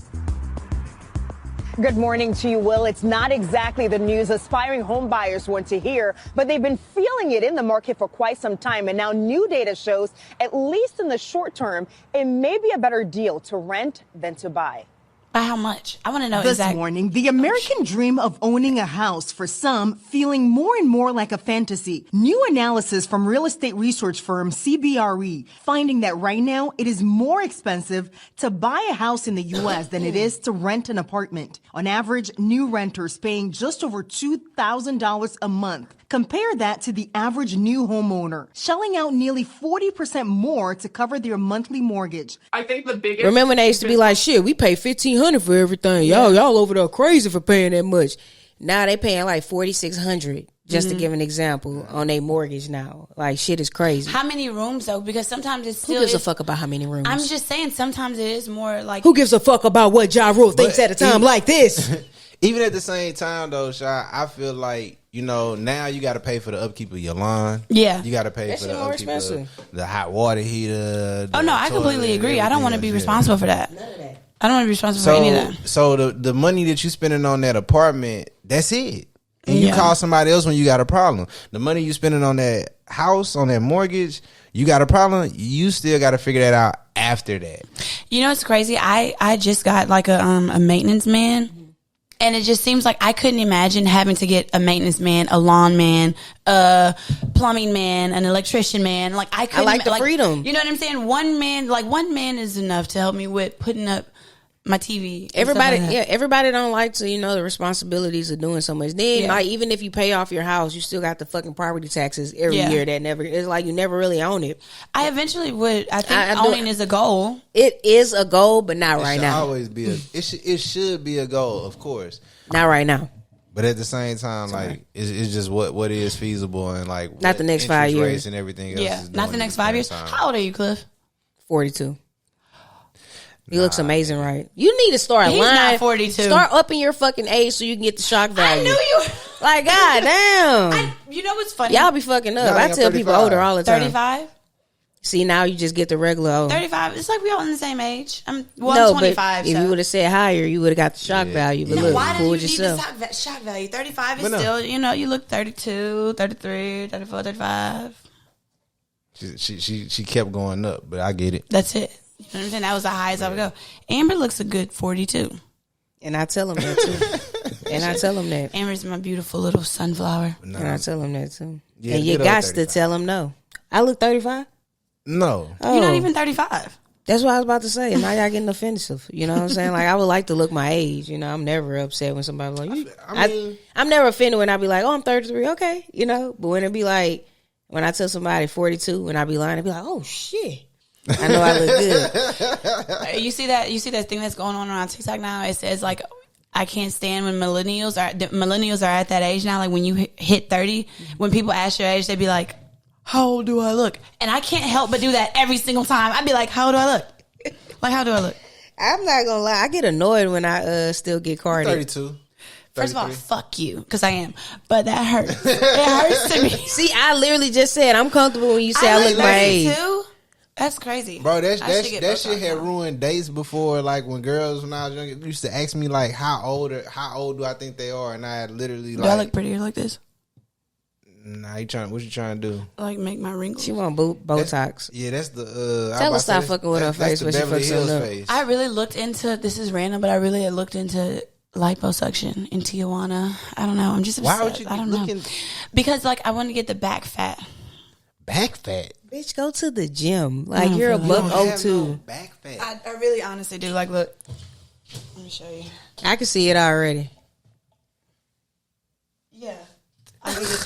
Good morning to you, Will. It's not exactly the news aspiring home buyers want to hear, but they've been feeling it in the market for quite some time. And now new data shows, at least in the short term, it may be a better deal to rent than to buy. By how much? I want to know this exactly. morning, the American dream of owning a house for some feeling more and more like a fantasy. New analysis from real estate research firm CBRE finding that right now it is more expensive to buy a house in the U.S. than it is to rent an apartment. On average, new renters paying just over $2,000 a month. Compare that to the average new homeowner, shelling out nearly 40% more to cover their monthly mortgage. I think the biggest... Remember when they used to be like, shit, we pay $1,500 for everything. Y'all over there crazy for paying that much. Now they paying like $4,600, just to give an example, on their mortgage now. Like, shit is crazy. How many rooms, though? Because sometimes it's still... Who gives a fuck about how many rooms? I'm just saying, sometimes it is more like... Who gives a fuck about what Ja Rule thinks at a time like this? Even at the same time, though, Chy, I feel like, you know, now you got to pay for the upkeep of your lawn. Yeah. You got to pay for the upkeep of the hot water heater. Oh, no, I completely agree. I don't want to be responsible for that. None of that. I don't want to be responsible for any of that. So the money that you spending on that apartment, that's it. And you call somebody else when you got a problem. The money you spending on that house, on that mortgage, you got a problem, you still got to figure that out after that. You know, it's crazy. I just got like a maintenance man. And it just seems like I couldn't imagine having to get a maintenance man, a lawn man, a plumbing man, an electrician man. Like I couldn't. I like the freedom. You know what I'm saying? One man is enough to help me with putting up my TV. Everybody don't like to, the responsibilities of doing so much. Then, like, even if you pay off your house, you still got the fucking property taxes every year. It's like you never really own it. I eventually would. I think owning is a goal. It is a goal, but not right now. Always be it should be a goal, of course. Not right now. But at the same time, like it's just what is feasible and like not the next 5 years and everything else. Yeah, not the next 5 years. How old are you, Cliff? 42. He looks amazing, right? You need to start He's lying. Not 42. Start upping your fucking age so you can get the shock value. I knew you. Like, goddamn. You know what's funny? Y'all be fucking up. I tell people older all the time. 35. See, now you just get the regular old. 35. It's like we all in the same age. I'm 25. But if you would have said higher, you would have got the shock value. But look, why fool did you yourself. need the shock value? 35 is still, you look 32, 33, 34, 35. She kept going up, but I get it. That's it. You know what I'm saying? That was the highest I would go. Amber looks a good 42. And I tell him that too. Amber's my beautiful little sunflower. No. And I tell him that too. Yeah, and you got to tell him no. I look 35? No. Oh. You're not even 35. That's what I was about to say. Now y'all getting offensive. You know what I'm saying? Like, I would like to look my age. I'm never upset when somebody like, I'm never offended when I be like, oh, I'm 33. Okay. But when it be like, when I tell somebody 42 and I be lying, I be like, oh, shit. I know I look good. You see that thing that's going on TikTok now? It says like, I can't stand when millennials are at that age now. Like when you hit 30, when people ask your age, they be like, how old do I look? And I can't help but do that every single time. I'd be like, how old do I look? Like, how do I look? I'm not gonna lie. I get annoyed when I still get carded. 32. First of all, fuck you, because I am. But that hurts. It hurts to me. See, I literally just said I'm comfortable when you say I look my age. That's crazy, bro. That shit had ruined dates before. Like when I was younger, used to ask me like how old do I think they are, and I had literally do I look prettier like this? Nah, what you trying to do? Like make my wrinkles. She want Botox. That's the. Tell her stop fucking with her face when she fucks up. I really looked into. This is random, but I really had looked into liposuction in Tijuana. I don't know. I'm just upset. Why would you? I don't know. Because like I want to get the back fat. Back fat. Bitch, go to the gym. Like you're a $102. No back fat. I really honestly do. Like, look. Let me show you. I can see it already. Yeah.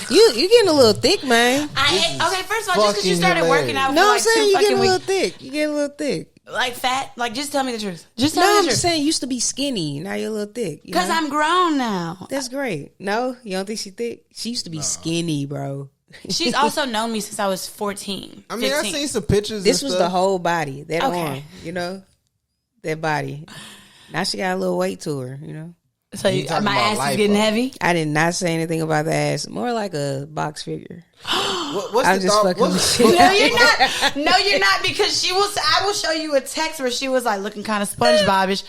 You getting a little thick, man. Okay, first of all, just because you started working out for no, like I'm saying 2 you fucking getting a little weeks. thick. You getting a little thick. Like fat? Like just tell me the truth. Just tell me the truth. I'm saying you used to be skinny. Now you're a little thick. Because I'm grown now. That's great. No? You don't think she thick? She used to be skinny, bro. She's also known me since I was 14. I mean, 15. I seen some pictures. This was the whole body. That arm, that body. Now she got a little weight to her, So You talking my about ass is getting lipo. heavy. I did not say anything about the ass. More like a box figure. What's I'm the just thought? fucking with What's- you. No, you're not. No, you're not, because I will show you a text where she was like looking kind of SpongeBob-ish.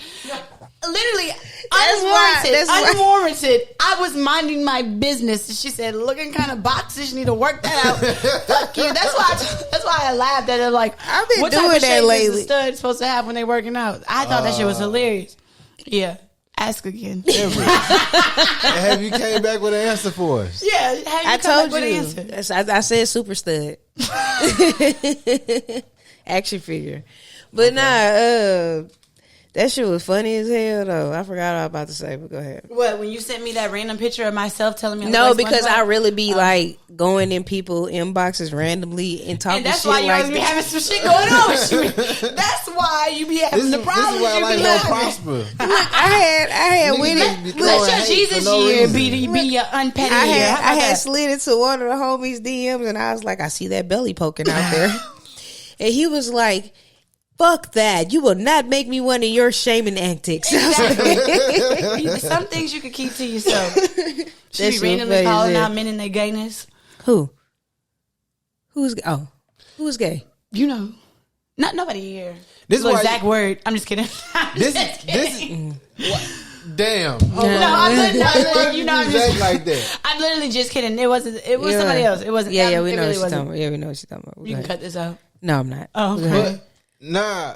Literally, unwarranted. I was minding my business, and she said, "Looking kind of boxish. Need to work that out." Fuck you. That's why I laughed at it. Like, I've been what doing type of that shape lately. is a stud supposed to have when they working out? I thought that shit was hilarious. Yeah, ask again. Have you came back with an answer for us? Yeah, I told you. I said super stud. Action figure. But that shit was funny as hell though. I forgot what I was about to say, but go ahead. What, when you sent me that random picture of myself telling me I No, look like because SpongeBob? I really be like going in people inboxes randomly and talking And that's shit why you like always be that. having some shit going on with you. That's why you be having the problems. This is why you life be don't having. prosper. I had Niggas with just be it. throwing Let your hate Jesus for no year reason. be your unpetty I year. How had about that? slid into one of the homies' DMs and I was like, I see that belly poking out there. And he was like, fuck that. You will not make me one of your shaming antics. Exactly. Some things you could keep to yourself. She be shit randomly funny as calling hell. out men in their gayness. Who? Who's gay? You know. Not nobody here. This is Look, why Zach Word. I'm just kidding. This is damn. No, I'm literally, you know, I'm Zach just, like that. I'm literally just kidding. It was somebody else. It wasn't. Yeah, that, we it know really what she's wasn't. talking about. Yeah, we know what she's talking about. You can cut this out. No, I'm not. Oh, Go okay. ahead. Nah,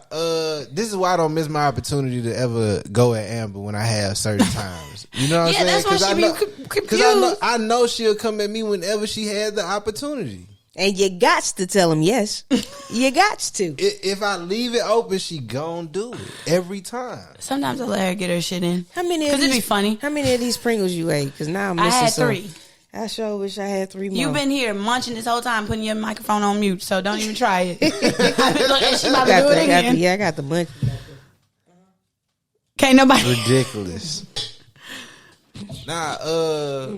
this is why I don't miss my opportunity to ever go at Amber when I have certain times. You know what Yeah, I'm saying? that's why she be confused. I know she'll come at me whenever she has the opportunity. And you gots to tell him yes. You gots to. If I leave it open, she gon' do it every time. Sometimes I let her get her shit in. How many? Because it'd be funny. How many of these Pringles you ate? Because now I'm I missing had some. 3. I sure wish I had 3 more. You've been here munching this whole time, putting your microphone on mute, so don't even try it. Look, and she about to do it again. I got the munch. Can't nobody. Ridiculous. Nah,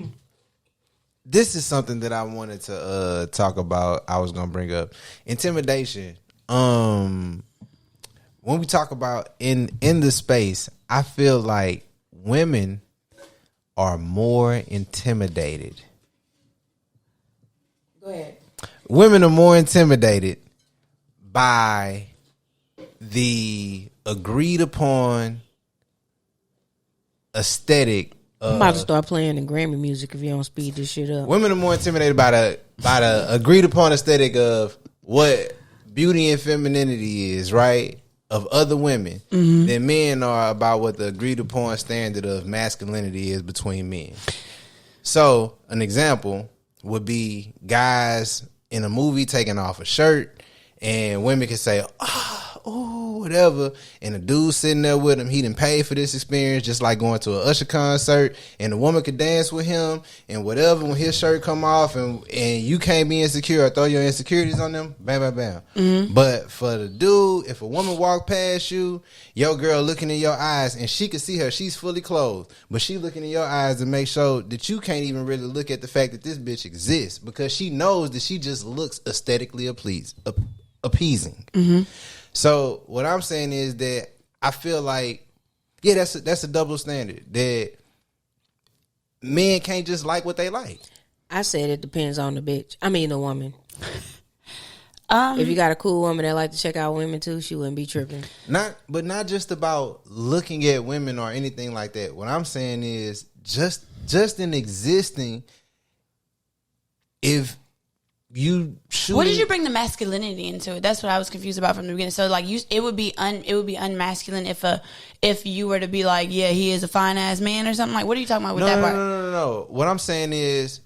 this is something that I wanted to talk about. I was gonna bring up intimidation. When we talk about in the space, I feel like women are more intimidated. Go ahead. Women are more intimidated by the agreed upon aesthetic. I'm about to start playing the Grammy music if you don't speed this shit up. Women are more intimidated by the agreed upon aesthetic of what beauty and femininity is, right? Of other women than men are about what the agreed upon standard of masculinity is between men. So an example would be guys in a movie taking off a shirt and women can say, oh, whatever. And the dude sitting there with him, he done paid for this experience, just like going to an Usher concert. And the woman could dance with him and whatever. When his shirt come off and you can't be insecure or throw your insecurities on them, bam, bam, bam. But for the dude, if a woman walk past you, your girl looking in your eyes and she can see her, she's fully clothed, but she looking in your eyes to make sure that you can't even really look at the fact that this bitch exists, because she knows that she just looks aesthetically appeasing. So what I'm saying is that I feel like, yeah, that's a double standard, that men can't just like what they like. I said it depends on the bitch. I mean the woman. If you got a cool woman that like to check out women too, she wouldn't be tripping. Not just about looking at women or anything like that. What I'm saying is just in existing, if you shoot. What did you bring the masculinity into it? That's what I was confused about from the beginning. So like it would be unmasculine if you were to be like, yeah, he is a fine ass man or something. Like, what are you talking about with that part? No. What I'm saying is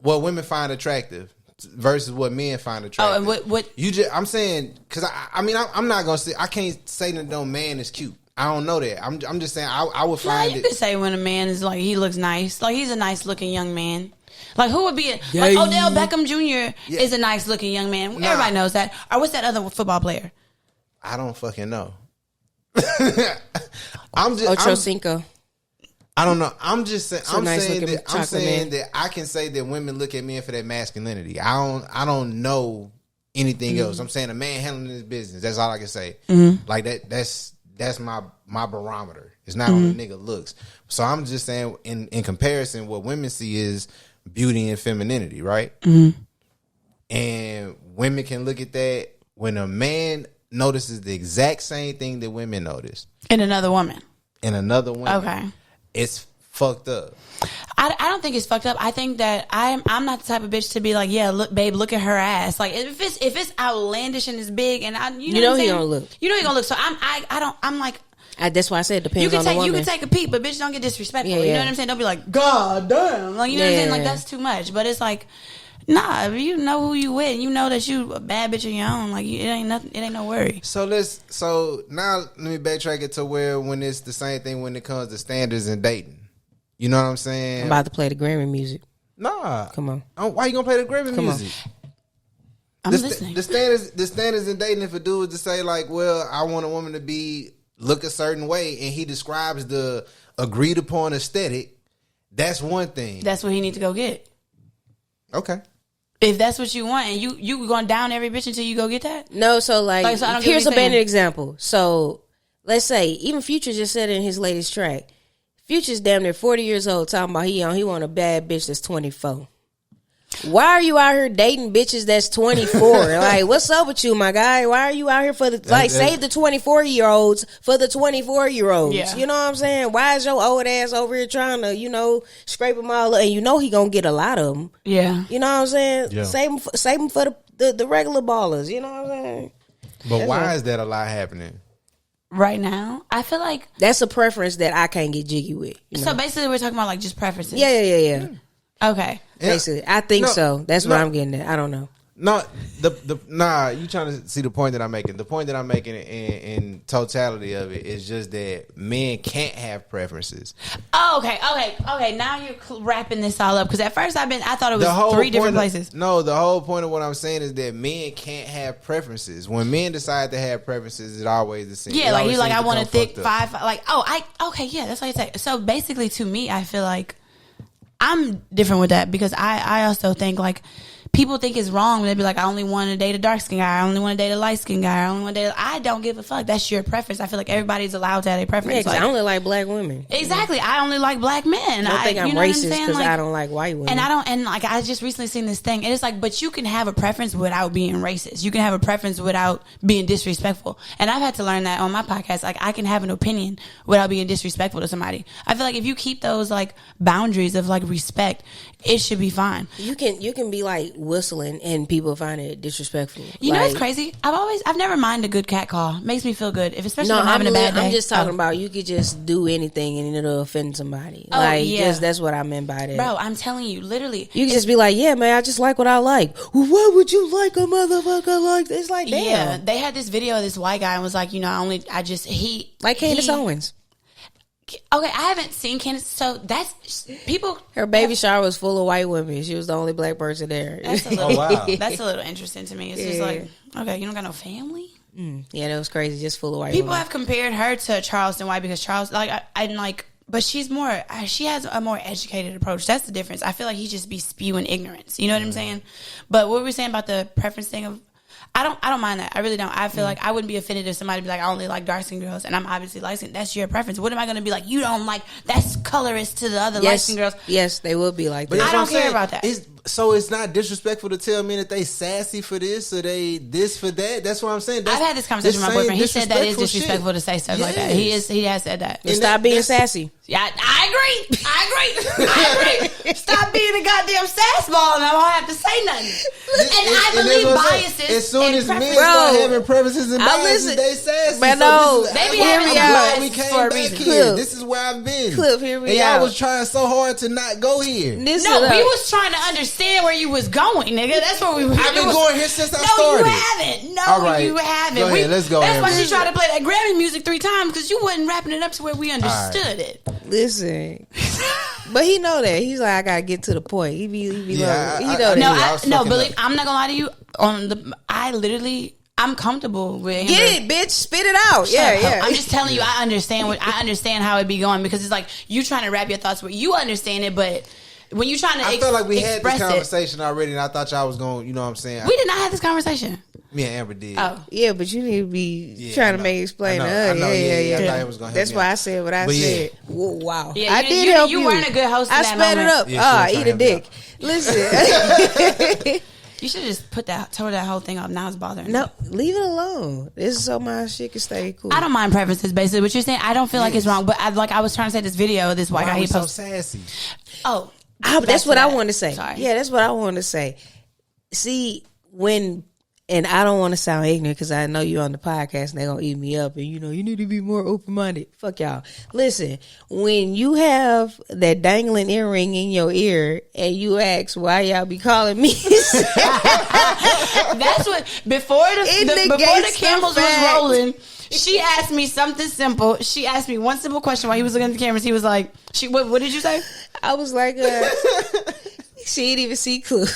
what women find attractive versus what men find attractive. Oh, and what I'm saying, because I'm not gonna say, I can't say that no man is cute. I don't know that. I'm just saying I would find you it. could say when a man is like, he looks nice, like he's a nice looking young man. Like, who would be like Odell Beckham Jr. is a nice looking young man. Nah. Everybody knows that. Or what's that other football player? I don't fucking know. Ocho Cinco. I don't know. I'm just saying. So nice looking I'm saying man. that I can say that women look at men for that masculinity. I don't know anything else. I'm saying a man handling his business. That's all I can say. Like that's that's my barometer. It's not on the nigga looks. So I'm just saying, in comparison, what women see is beauty and femininity, right? And women can look at that when a man notices the exact same thing that women notice in another woman. Okay, it's fucked up. I don't think it's fucked up. I think that I'm not the type of bitch to be like, yeah, look, babe, look at her ass. Like if it's outlandish and it's big, and you know he gonna look. You know he gonna look. So I'm like. That's why I said it depends on the woman. You can take a peek, but bitch, don't get disrespectful. Yeah. You know what I'm saying? Don't be like, God damn. Like, you know what I'm saying? Like, that's too much. But it's like, nah, if you know who you with, you know that you a bad bitch of your own. Like, it ain't nothing. It ain't no worry. So now let me backtrack it to where when it's the same thing when it comes to standards and dating. You know what I'm saying? I'm about to play the Grammy music. Nah. Come on. Why you gonna play the Grammy music? I'm listening. The standards in dating, if a dude to say like, well, I want a woman to look a certain way, and he describes the agreed upon aesthetic, that's one thing. That's what he needs to go get. Okay. If that's what you want, and you going down every bitch until you go get that? No, so like so here's a better example. So let's say even Future just said in his latest track, Future's damn near 40 years old talking about he want a bad bitch that's 24. Why are you out here dating bitches that's 24? Like, what's up with you, my guy? Why are you out here save the 24-year-olds for the 24-year-olds? Yeah. You know what I'm saying? Why is your old ass over here trying to, scrape them all up? And he gonna get a lot of them. Yeah. You know what I'm saying? Yeah. Save them for the regular ballers. You know what I'm saying? But why is that a lot happening? Right now, I feel like that's a preference that I can't get jiggy with. So basically, we're talking about like just preferences. Yeah. Okay. Basically, I think so. That's what I'm getting at. I don't know. No, you trying to see the point that I'm making. The point that I'm making in totality of it is just that men can't have preferences. Oh, okay. Now you're wrapping this all up because at first I thought it was three different places. No, the whole point of what I'm saying is that men can't have preferences. When men decide to have preferences, it's always the same. Yeah, like you're like, I want a thick 5. Like, yeah, that's what you say. So basically, to me, I feel like I'm different with that because I also think like people think it's wrong when they be like, I only want to date a dark skin guy, I only want to date a light skin guy, I don't give a fuck. That's your preference. I feel like everybody's allowed to have a preference. Yeah, because I only like black women. Exactly. I only like black men. I don't think I'm racist because I don't like white women. And I just recently seen this thing, and it's like, but you can have a preference without being racist. You can have a preference without being disrespectful. And I've had to learn that on my podcast. Like, I can have an opinion without being disrespectful to somebody. I feel like if you keep those like boundaries of like respect, it should be fine. You can be like whistling and people find it disrespectful. You know what's crazy? I've never minded a good cat call. Makes me feel good. Especially if I'm having a bad day. I'm just talking about you could just do anything and it'll offend somebody. That's what I meant by that. Bro, I'm telling you, literally. You can just be like, yeah, man, I just like what I like. Well, why would you like a motherfucker like this? Like, damn. Yeah, they had this video of this white guy and was like, like Candace Owens. Okay, I haven't seen Candace, so that's people. Her baby shower was full of white women. She was the only black person there. That's a little, that's a little interesting to me. It's just like, okay, you don't got no family. Yeah, that was crazy. Just full of white people women. have compared her to Charleston White because but she has a more educated approach. That's the difference. I feel like he just be spewing ignorance. You know what I'm saying? But what were we saying about the preference thing of? I don't mind that. I really don't. I feel like I wouldn't be offended if somebody be like, I only like dark skinned girls, and I'm obviously light skinned. That's your preference. What am I going to be like? You don't like that's colorist to the other light skinned girls. Yes, they will be like that. I don't care about that. So it's not disrespectful to tell men that they sassy for this or they this for that. That's what I'm saying. I've had this conversation with my boyfriend. He said that is disrespectful to say stuff like that. He has said that. Stop being sassy. Yeah, I agree. Stop being a goddamn sass ball, and I won't have to say nothing. I believe biases. As soon as men start having preferences and biases, they sassy. But no, they be having biases for a reason. Here. This is where I've been. Cliff, here we are. And y'all was trying so hard to not go here. We was trying to understand where you was going, nigga. That's what we were. I've been going here since I started. You haven't. Go ahead, let's go. That's why she tried to play that Grammy music 3 times because you wasn't wrapping it up to where we understood it. Listen, but he know that he's like, I gotta get to the point. He know that. I'm not gonna lie to you. I'm comfortable with him. Get it, bitch. Spit it out. Yeah. I'm just telling you, I understand how it be going because it's like you trying to wrap your thoughts where you understand it, but when you trying to, I felt like we had this conversation already, and I thought y'all was going. You know what I'm saying? We did not have this conversation. Me and Amber did. Oh. Yeah, but you need to be trying to make it explain to her. I know, Yeah. I thought it was gonna help That's me why out. I said what I But said. Whoa, wow. Yeah, I did help you. You weren't a good host in I that sped moment. it up. Yeah, she was Eat a trying to help dick. Listen. You should have just tore that whole thing off. Now it's bothering me. No, leave it alone. This is so my shit can stay cool. I don't mind preferences, basically. What you're saying, I don't feel like it's wrong. But I was trying to say this video, this white guy he so posted. sassy. Oh, that's what I want to say. Sorry. Yeah, that's what I want to say. See, and I don't want to sound ignorant because I know you on the podcast and they're going to eat me up and you need to be more open-minded. Fuck y'all. Listen, when you have that dangling earring in your ear and you ask why y'all be calling me that's what, before the cameras was rolling, she asked me something simple. She asked me one simple question while he was looking at the cameras. He was like, what did you say? I was like, she didn't even see clue.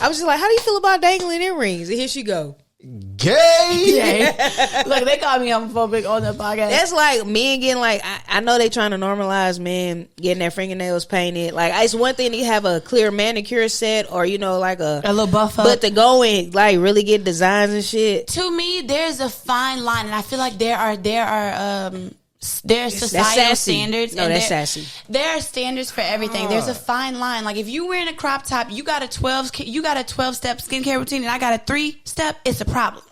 I was just like, how do you feel about dangling earrings? And here she go. Gay. Look, they call me homophobic on the podcast. That's like men getting like, I know they trying to normalize men getting their fingernails painted. Like, it's one thing to have a clear manicure set or, like a little buff up. But to go and like really get designs and shit. To me, there's a fine line, and I feel like there are societal standards. No, and that's sassy. There are standards for everything. There's a fine line. Like if you wearing a crop top, you got a 12-step skincare routine, and I got a 3-step. It's a problem.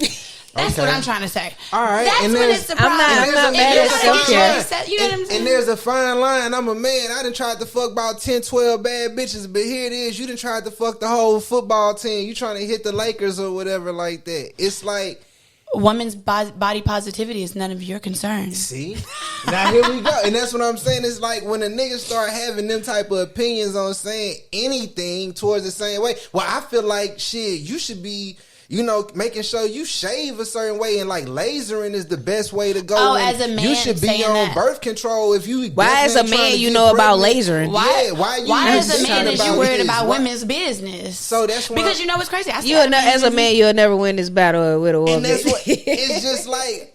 That's what I'm trying to say. All right, that's and when it's a problem. I'm not mad at self-care. You know what I'm saying? And there's a fine line. I'm a man. I done tried to fuck about 10, 12 bad bitches, but here it is. You done tried to fuck the whole football team. You trying to hit the Lakers or whatever like that. It's like, women's body positivity is none of your concern. see? Now here we go. And that's what I'm saying. It's like when a nigga start having them type of opinions on saying anything towards the same way. Well, I feel like, shit, you should be, making sure you shave a certain way, and like lasering is the best way to go. Oh, as a man, you should be on that. birth control if you. Why as a man you know about lasering? Why as a man is you worried about Why? women's business? So that's why, because what's crazy. As a man, you'll never win this battle with a woman. and that's what it's just like.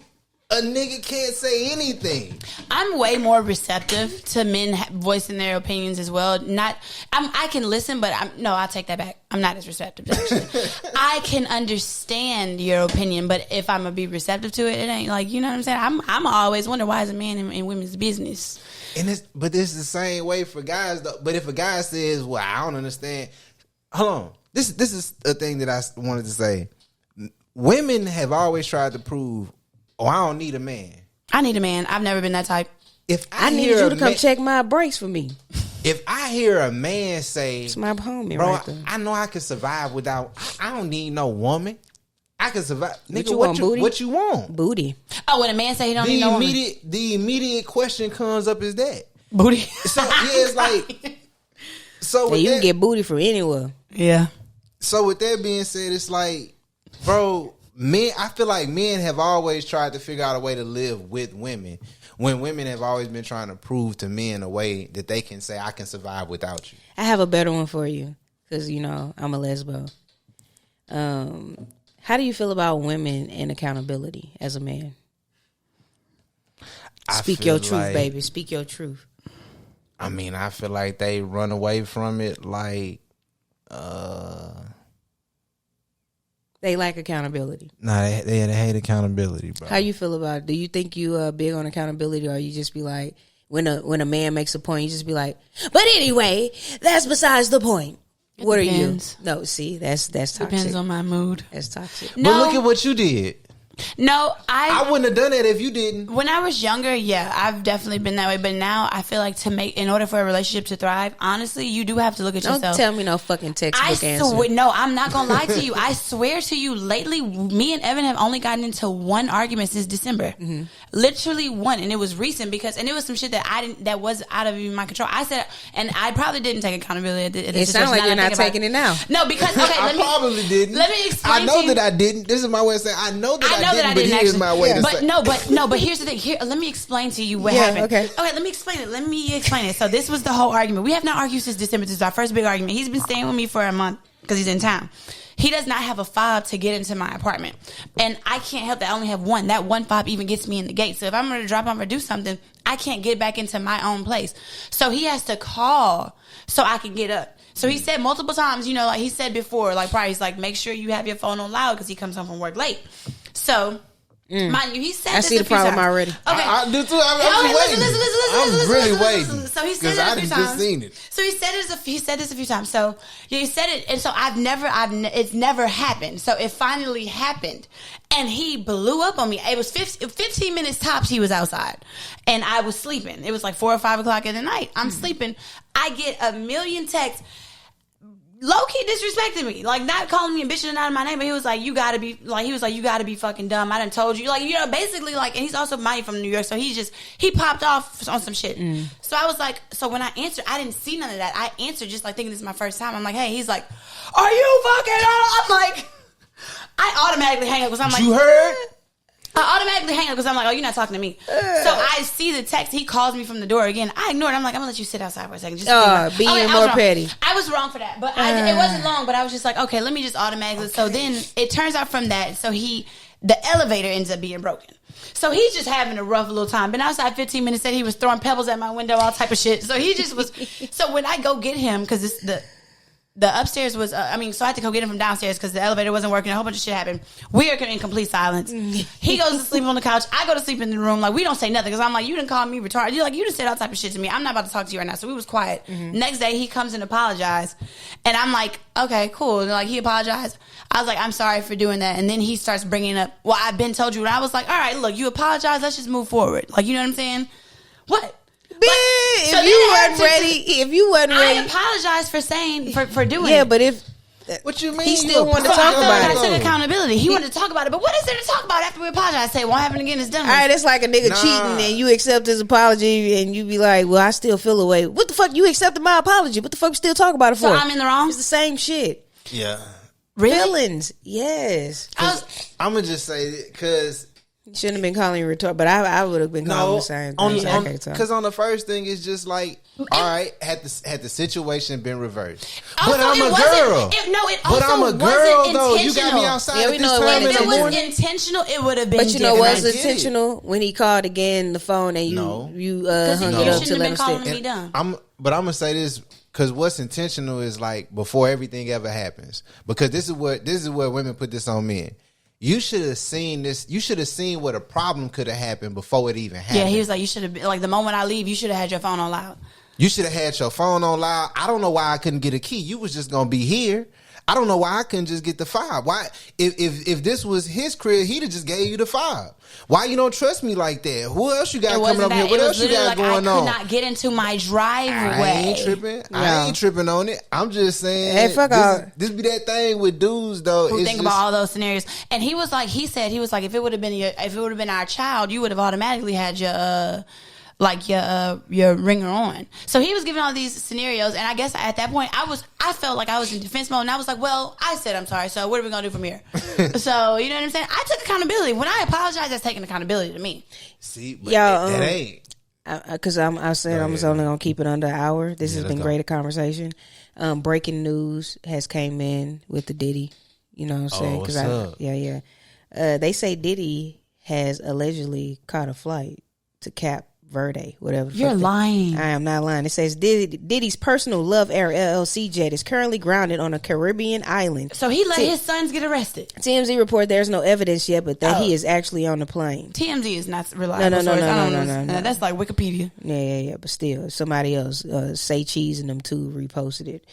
A nigga can't say anything. I'm way more receptive to men voicing their opinions as well. I can listen, but I'll take that back. I'm not as receptive, actually. I can understand your opinion, but if I'm gonna be receptive to it, it ain't like, you know what I'm saying? I'm always wonder why is a man in women's business. But this is the same way for guys though. But if a guy says, "Well, I don't understand," hold on. This is a thing that I wanted to say. Women have always tried to prove, "Oh, I don't need a man. I need a man. I've never been that type. If I need you to come check my brakes for me." If I hear a man say, "It's my homie, bro, right there. I know I can survive without. I don't need no woman. I can survive." What Nigga, you want, booty? What you want? Booty. Oh, when a man say he don't need no woman. The immediate question comes up is that Booty. So yeah, it's like so. You can get booty from anywhere. Yeah. So with that being said, it's like, bro, I feel like men have always tried to figure out a way to live with women, when women have always been trying to prove to men a way that they can say, "I can survive without you." I have a better one for you because I'm a lesbo. How do you feel about women and accountability as a man? Speak your truth, baby. Speak your truth. I mean, I feel like they run away from it like they lack accountability. Nah, they hate accountability, bro. How you feel about it? Do you think you big on accountability, or you just be like, when a man makes a point, you just be like, "But anyway, that's besides the point." What depends. are you? No, see, that's toxic. Depends on my mood. That's toxic. No. But look at what you did. No, I wouldn't have done that if you didn't. When I was younger, yeah, I've definitely been that way. But now I feel like in order for a relationship to thrive, honestly, you do have to look at yourself. Don't tell me no fucking textbook answer. No, I'm not going to lie to you. I swear to you, lately, me and Evan have only gotten into one argument since December. Mm-hmm. Literally one. And it was recent and it was some shit that was out of my control. I said, and I probably didn't take accountability. It sounds like you're not taking it now. No, because, okay, I probably didn't. Let me explain I know that I didn't. This is my way of saying, I know that I didn't, but here's my way to say. But here's the thing. Here, let me explain to you what happened. Okay, let me explain it. So this was the whole argument. We have not argued since December. This is our first big argument. He's been staying with me for a month because he's in town. He does not have a fob to get into my apartment. And I can't help that. I only have one. That one fob even gets me in the gate. So if I'm going to drop off or do something, I can't get back into my own place. So he has to call so I can get up. So he said multiple times, you know, like he said before, like probably he's like, make sure you have your phone on loud because he comes home from work late. So, mind you, he said this I see the problem times. already. Okay. I do too. I'm really waiting. So he said because it I a few just times. seen it. So he said this a few times. So yeah, he said it, and so it's never happened. So it finally happened, and he blew up on me. It was 15 minutes tops. He was outside, and I was sleeping. It was like 4 or 5 o'clock in the night. I'm sleeping. I get a million texts. Low-key disrespecting me, like not calling me a bitch and out of my name, but he was like, you gotta be fucking dumb. I done told you, like, you know, basically, like, and he's also from New York, so he popped off on some shit. So I was like, so when I answered, I didn't see none of that. I answered just like thinking this is my first time. I'm like, hey, he's like, are you fucking on? I'm like, I automatically hang up because I'm like, You heard? I automatically hang up because I'm like, oh, you're not talking to me. So I see the text. He calls me from the door again. I ignore it. I'm like, I'm going to let you sit outside for a second. Just being more petty. I was wrong for that. But it wasn't long, but I was just like, okay, let me just automatically. Okay. So then it turns out from that, so the elevator ends up being broken. So he's just having a rough little time. Been outside 15 minutes, said he was throwing pebbles at my window, all type of shit. So he just was. So when I go get him, because it's the upstairs was, so I had to go get him from downstairs because the elevator wasn't working. A whole bunch of shit happened. We are in complete silence. He goes to sleep on the couch. I go to sleep in the room. Like, we don't say nothing because I'm like, you didn't call me retarded. You didn't say all type of shit to me. I'm not about to talk to you right now. So we was quiet. Next day, he comes and apologized. And I'm like, okay, cool. And like, he apologized. I was like, I'm sorry for doing that. And then he starts bringing up, well, I've been told you. And I was like, all right, look, you apologize. Let's just move forward. Like, you know what I'm saying? What? If you wasn't ready, I apologize for saying for doing. Yeah, but if what you mean? He still wanted to talk about it. I took accountability. He wanted to talk about it, but what is there to talk about after we apologize? I say it won't happen again. It's done. All right, it's like a nigga cheating and you accept his apology and you be like, well, I still feel a way. What the fuck? You accepted my apology. What the fuck you still talk about it for? So I'm in the wrong? It's the same shit. Yeah. Really? Feelings. Yes. I'm going to just say it because... You shouldn't have been calling you retarded, but I would have been calling the same thing. Because on the first thing, it's just like, all right, had the situation been reversed. Also, but I'm a girl. But I'm a girl, though. You got me outside at this time in the morning. If it was intentional, it would have been But you know different. what's intentional? When he called again the phone and you hung it up to let him stay. But I'm going to say this. Because what's intentional is like before everything ever happens. Because this is where women put this on men. You should have seen this. You should have seen what a problem could have happened before it even happened. Yeah, he was like, you should have, like, the moment I leave, you should have had your phone on loud. You should have had your phone on loud. I don't know why I couldn't get a key. You was just going to be here. I don't know why I couldn't just get the 5. Why? If this was his crib, he'd have just gave you the 5. Why you don't trust me like that? Who else you got coming up here? What else you got going on? I could not get into my driveway. I ain't tripping. No. I ain't tripping on it. I'm just saying. Hey, fuck off. This be that thing with dudes though. Who think about all those scenarios? And he was like, if it would have been our child, you would have automatically had your ringer on. So he was giving all these scenarios, and I guess at that point I felt like I was in defense mode, and I was like, well, I said I'm sorry, so what are we gonna do from here? So you know what I'm saying? I took accountability. When I apologize, that's taking accountability to me. See, but that ain't. Because I said I was only gonna keep it under an hour. This has been great a conversation. Breaking news has came in with the Diddy. You know what I'm saying? They say Diddy has allegedly caught a flight to Cap Verde, whatever. You're lying. I am not lying. It says Diddy's personal Love Air LLC jet is currently grounded on a Caribbean island. So he let his sons get arrested. TMZ report there's no evidence yet, but that he is actually on the plane. TMZ is not reliable. No. That's like Wikipedia. Yeah. But still, somebody else, Say Cheese and them too, reposted it.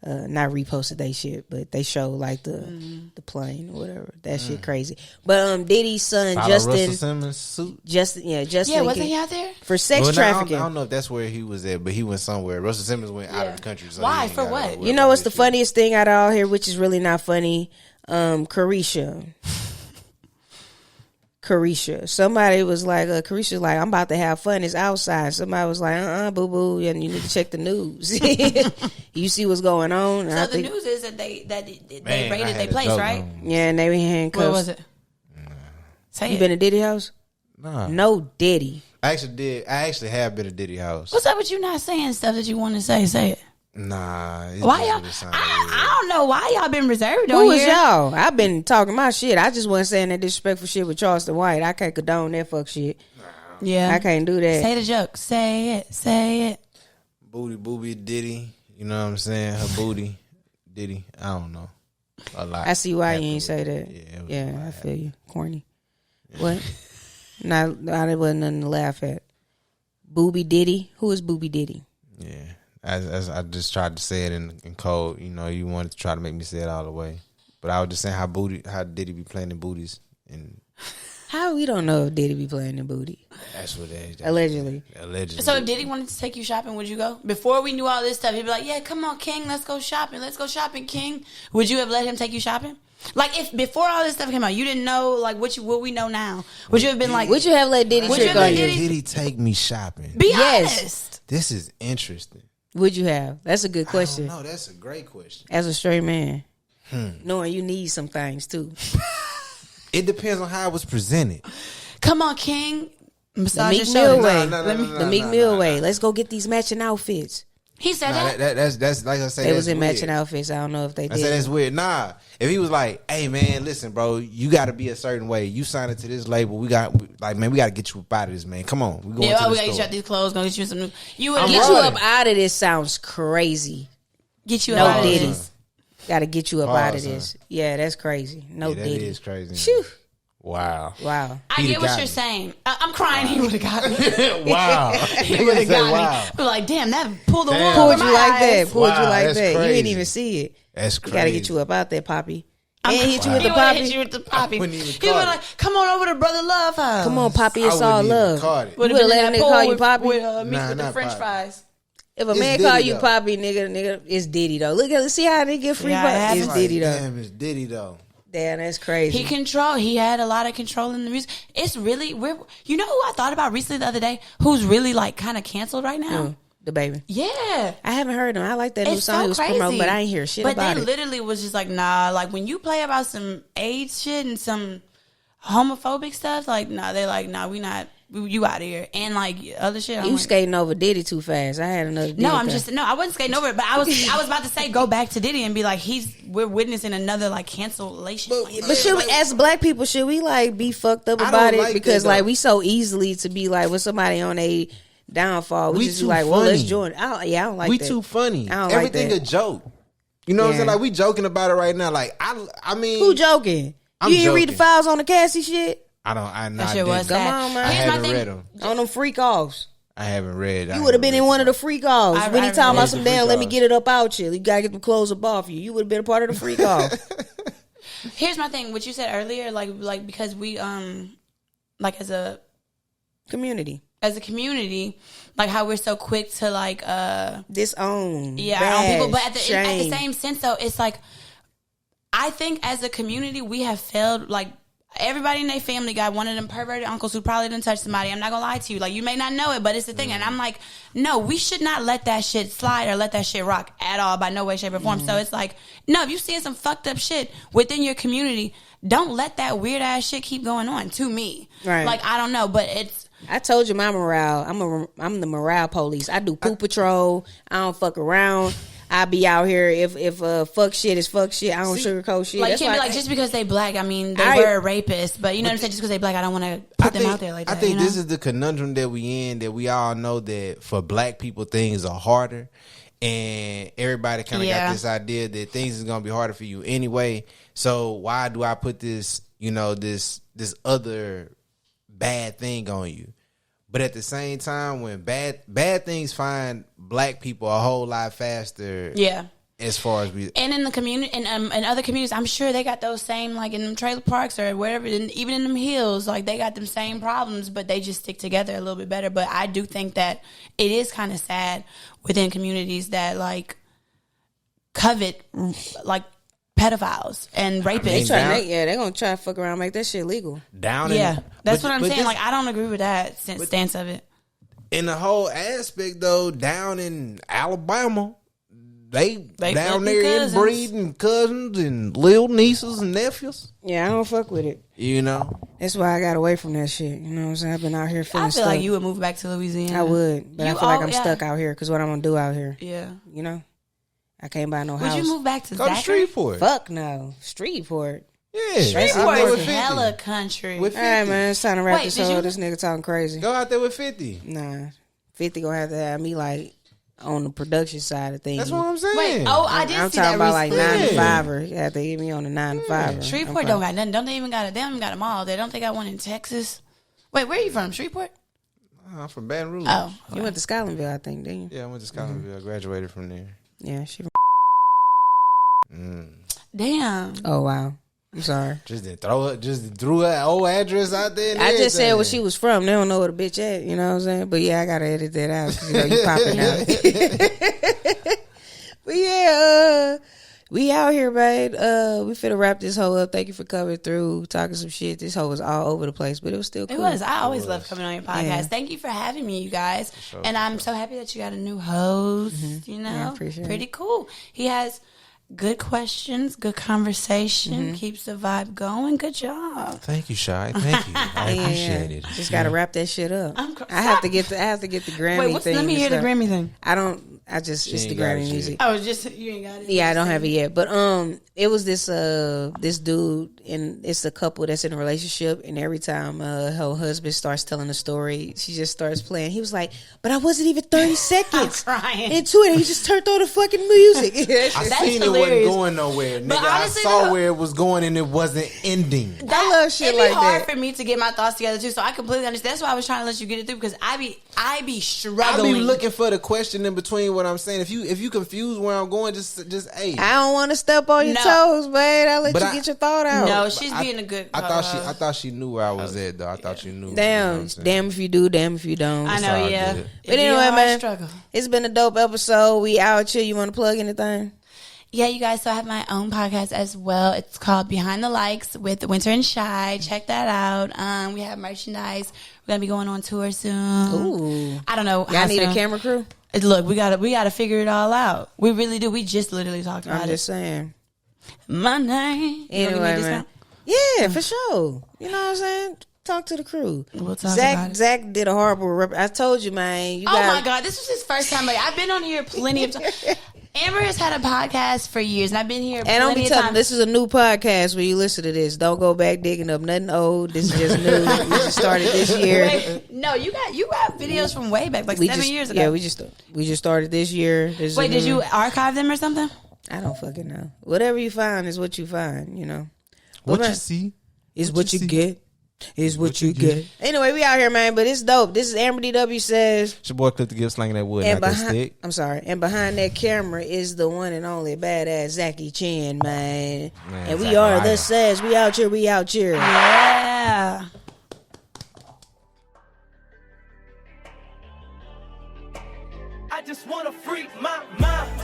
Not reposted they shit, but they show like the plane or whatever. That shit crazy. But Diddy's son Justin, Russell Simmons suit. Justin. Yeah, wasn't he out there for sex trafficking? I don't know if that's where he was at, but he went somewhere. Russell Simmons went out of the country. So why? For what? You know what's the funniest thing out of all here, which is really not funny? Carisha. Somebody was like, Carisha's like, I'm about to have fun. It's outside. Somebody was like, boo boo, and you need to check the news. You see what's going on. So the news is that they raided their place, right? Yeah, and they were handcuffed. Where was it? You been to Diddy house? Nah. No Diddy. I actually have been to Diddy house. What's up with you not saying stuff that you want to say? Say it. Nah. Why y'all? I don't know why y'all been reserved on here. Who is here. y'all? I've been talking my shit. I just wasn't saying that disrespectful shit with Charleston White. I can't condone that fuck shit. Yeah. I can't do that. Say the joke. Say it. Booty Diddy. You know what I'm saying? Her booty, Diddy. I don't know. A lot. I see why you ain't say that. Yeah, I feel you. Corny. What? Not there wasn't nothing to laugh at. Booby Diddy. Who is Booby Diddy? Yeah. As I just tried to say it in code. You know, you wanted to try to make me say it all the way. But I was just saying how Diddy be playing in booties. And how we don't know if Diddy be playing in booty. That's what they allegedly. So if Diddy wanted to take you shopping, would you go? Before we knew all this stuff, he'd be like, yeah, come on, King, let's go shopping. Let's go shopping, King. Would you have let him take you shopping? Like, if before all this stuff came out, you didn't know like what we know now, would you have been like, would you have let Diddy trick on you? Diddy take me shopping? Be honest. This is interesting. Would you have? That's a good question. No, that's a great question. As a straight man, knowing you need some things too. It depends on how it was presented. Come on, King. Massage the Meek Mill way. The Meek Mill way. Let's go get these matching outfits. He said that. That's like I said. They was in matching outfits. I don't know if they did. I said that's weird. Nah, if he was like, "Hey man, listen, bro, you got to be a certain way. You signed it to this label. We got to get you up out of this, man. Come on, we going to the store. We got to get you out these clothes. Gonna get you some new. You would get you up out of this. Sounds crazy. Get you out of Diddy. this. Got to get you up out of this. Yeah, that's crazy. No Diddy. That is crazy. Phew. Wow. I get what you're saying. I'm crying. He would have got me. Wow. He would have got me. But like, damn, that pulled the wool Pulled over you my like eyes. that. Pulled you like that's that. crazy. You didn't even see it. That's crazy. Got to get you up out there, Poppy. And hit you with He the would Poppy. hit you with the Poppy. wouldn't even He would like, come on over to Brother Love House. Come on, Poppy, it's all love. Caught Would have let him call you Poppy? With Nah, the not French Poppy. fries. If a It's man Diddy, call you though. Poppy, nigga, it's Diddy though. Let's see how they get free. Yeah, It's Diddy though. Damn, it's Diddy though. Damn, that's crazy. He had a lot of control in the music. It's really you know who I thought about recently the other day, who's really like kind of canceled right now? The baby. Yeah. I haven't heard him. I like that new It's song he was crazy. promoting, but I ain't hear shit but about they it. literally was just like, nah, like when you play about some AIDS shit and some homophobic stuff, like, nah, they're like, nah, you out of here. And like other shit. You like, skating over Diddy too fast. I had another Diddy. No, I wasn't skating over it, but I was about to say go back to Diddy and be like, we're witnessing another like cancellation. But should we, as black people, should we like be fucked up I about don't it? like Because that, like though. we so easily to be like with somebody on a downfall, we just be too like, well, let's funny. join. I don't like We that. too funny. I don't Everything like a that. joke. You know what I'm Yeah. saying? Like we joking about it right now. Like I mean, Who joking? I'm You didn't read the joking. files on the Cassie shit That shit was Come sad. on, man. I Here's my haven't thing. read them. on them freak offs. I haven't read. You would have been in one of the freak offs. I When he read talking about the some freak damn, let me offs. get it up out you. You gotta get the clothes up off you. You would have been a part of the freak off. Here's my thing. What you said earlier, like because we like as a Community. community, like how we're so quick to like Disown. our own people, but at the shame. same sense though, it's like I think as a community we have failed. Like everybody in their family got one of them perverted uncles who probably didn't touch somebody. I'm not gonna lie to you. Like you may not know it, but it's the thing. And I'm like, no, we should not let that shit slide or let that shit rock at all by no way, shape, or form. So it's like, no, if you see some fucked up shit within your community, don't let that weird ass shit keep going on. To me, Right. Like I don't know, but it's. I told you my morale. I'm the morale police. I do poop patrol. I don't fuck around. I be out here if fuck shit is fuck shit. I don't sugarcoat shit. Like, you That's can't be why like, just because they black, I mean, they I- were a rapist. But you know what I'm saying? Just because they black, I don't want to put them out there like that. I think you know? this is the conundrum that we in, that we all know that for black people things are harder, and everybody kind of Yeah. got this idea that things is gonna be harder for you anyway. So why do I put this, this other bad thing on you? But at the same time, when bad things find black people a whole lot faster, Yeah. as far as we. And in the community, in other communities, I'm sure they got those same, like in them trailer parks or wherever, and even in them hills, like they got them same problems, but they just stick together a little bit better. But I do think that it is kind of sad within communities that like covet like pedophiles and rapists. they're gonna try to fuck around and make that shit legal. Down Yeah, that's but- what I'm but saying. this- Like I don't agree with that stance of it. in the whole aspect though, down in Alabama, they down flipping there cousins. inbreeding cousins and little nieces and nephews. Yeah, I don't fuck with it. That's why I got away from that shit. You know what I'm saying? I've been out here feeling I feel stuck. like you would move back to Louisiana. I would, but I You feel like all- I'm yeah. stuck out here because what I'm gonna do out here? Yeah. You know, I can't buy no Would house. you move back to Go to Zachary? Streetport. Fuck no, Streetport. Yeah, Streetport out there with is 50. hella country. With All right, 50. man, it's time to wrap Wait, this did up. you- This nigga talking crazy. Go out there with 50. Nah, 50 gonna have to have me like on the production side of things. That's what I'm saying. Wait, I did I'm see talking that about like recently. 9 to 5. You have to get me on the 9 to 5. Shreveport don't got nothing. Don't they even got they don't even got a mall there? Don't they got one in Texas? Wait, where are you from? Shreveport? I'm from Baton Rouge. Oh, You went to Scotlandville, I think, didn't you? Yeah, I went to Scotlandville. I graduated from there. Yeah, she. damn. Oh wow, I'm sorry. Just threw her old address out there. And I just said everything. where she was from. They don't know where the bitch at. You know what I'm saying? But yeah, I gotta edit that out. 'Cause, you popping out. But yeah, we out here, man. We finna wrap this hoe up. Thank you for coming through, talking some shit. This hoe was all over the place, but it was still cool. It was. I always love coming on your podcast. Yeah. Thank you for having me, you guys. And I'm so happy that you got a new host. You know, Yeah, I appreciate pretty it. cool. He has good questions, good conversation, keeps the vibe going. Good job. Thank you, Chy. Thank you. I appreciate it. Just gotta wrap that shit up. I'm I have to get the Grammy Wait, thing. let me and hear the stuff. Grammy thing. It's the ain't got Grammy it music. Oh, just you ain't got it. Yeah, I don't have it yet. But it was this dude, and it's a couple that's in a relationship, and every time her husband starts telling a story, she just starts playing. He was like, "But I wasn't even 30 seconds crying. into it, and he just turned on the fucking music." I That's seen hilarious. it wasn't going nowhere, nigga. But honestly, I saw though- where it was going and it wasn't ending. I love shit It'd like be hard that. for me to get my thoughts together too, so I completely understand. That's why I was trying to let you get it through, because I be I struggling. be looking for the question in between what I'm saying. If you confused where I'm going, just hey. I don't want to step on your No. toes, man. I'll let But you I- get your thought out. No, she's being a good. I thought she knew where I was at though. I thought she knew. You know what Damn, I'm saying? damn if you do, damn if you don't. I know, all yeah. good. But anyway, man, it's been a dope episode. We out here. You want to plug anything? Yeah, you guys. So I have my own podcast as well. It's called Behind the Likes with Winter and Shy. Check that out. We have merchandise. We're gonna be going on tour soon. Ooh. I don't know. Y'all how need a soon. camera crew? Look, we gotta figure it all out. We really do. We just literally talked about I'm it. just saying. My name. You gonna give me a Anyway, man. discount? Yeah, for sure. You know what I'm saying? Talk to the crew. We'll talk about it. Zach did a horrible I told you, man. You Oh gotta- my God, this was his first time. Like, I've been on here plenty of times. Amber has had a podcast for years, and I've been here And don't plenty be of telling times. this is a new podcast where you listen to this. Don't go back digging up nothing old. This is just new. We just started this year. Wait, no, you got videos from way back, like 7 years ago. Yeah, we just started this year. This is Wait, a did new you one. archive them or something? I don't fucking know. Whatever you find is what you find, you know. What But, you man, see is what you see. get. Is what you get. Anyway, we out here, man, but it's dope. This is Amber DW Says. It's your boy Cliff the Gift slanging that wood, And not that behind, stick. I'm sorry. And behind that camera is the one and only badass Zachy Chan, man. Man, And we Zachariah. are the Says. We out here. We out here. Yeah. I just wanna freak my mind.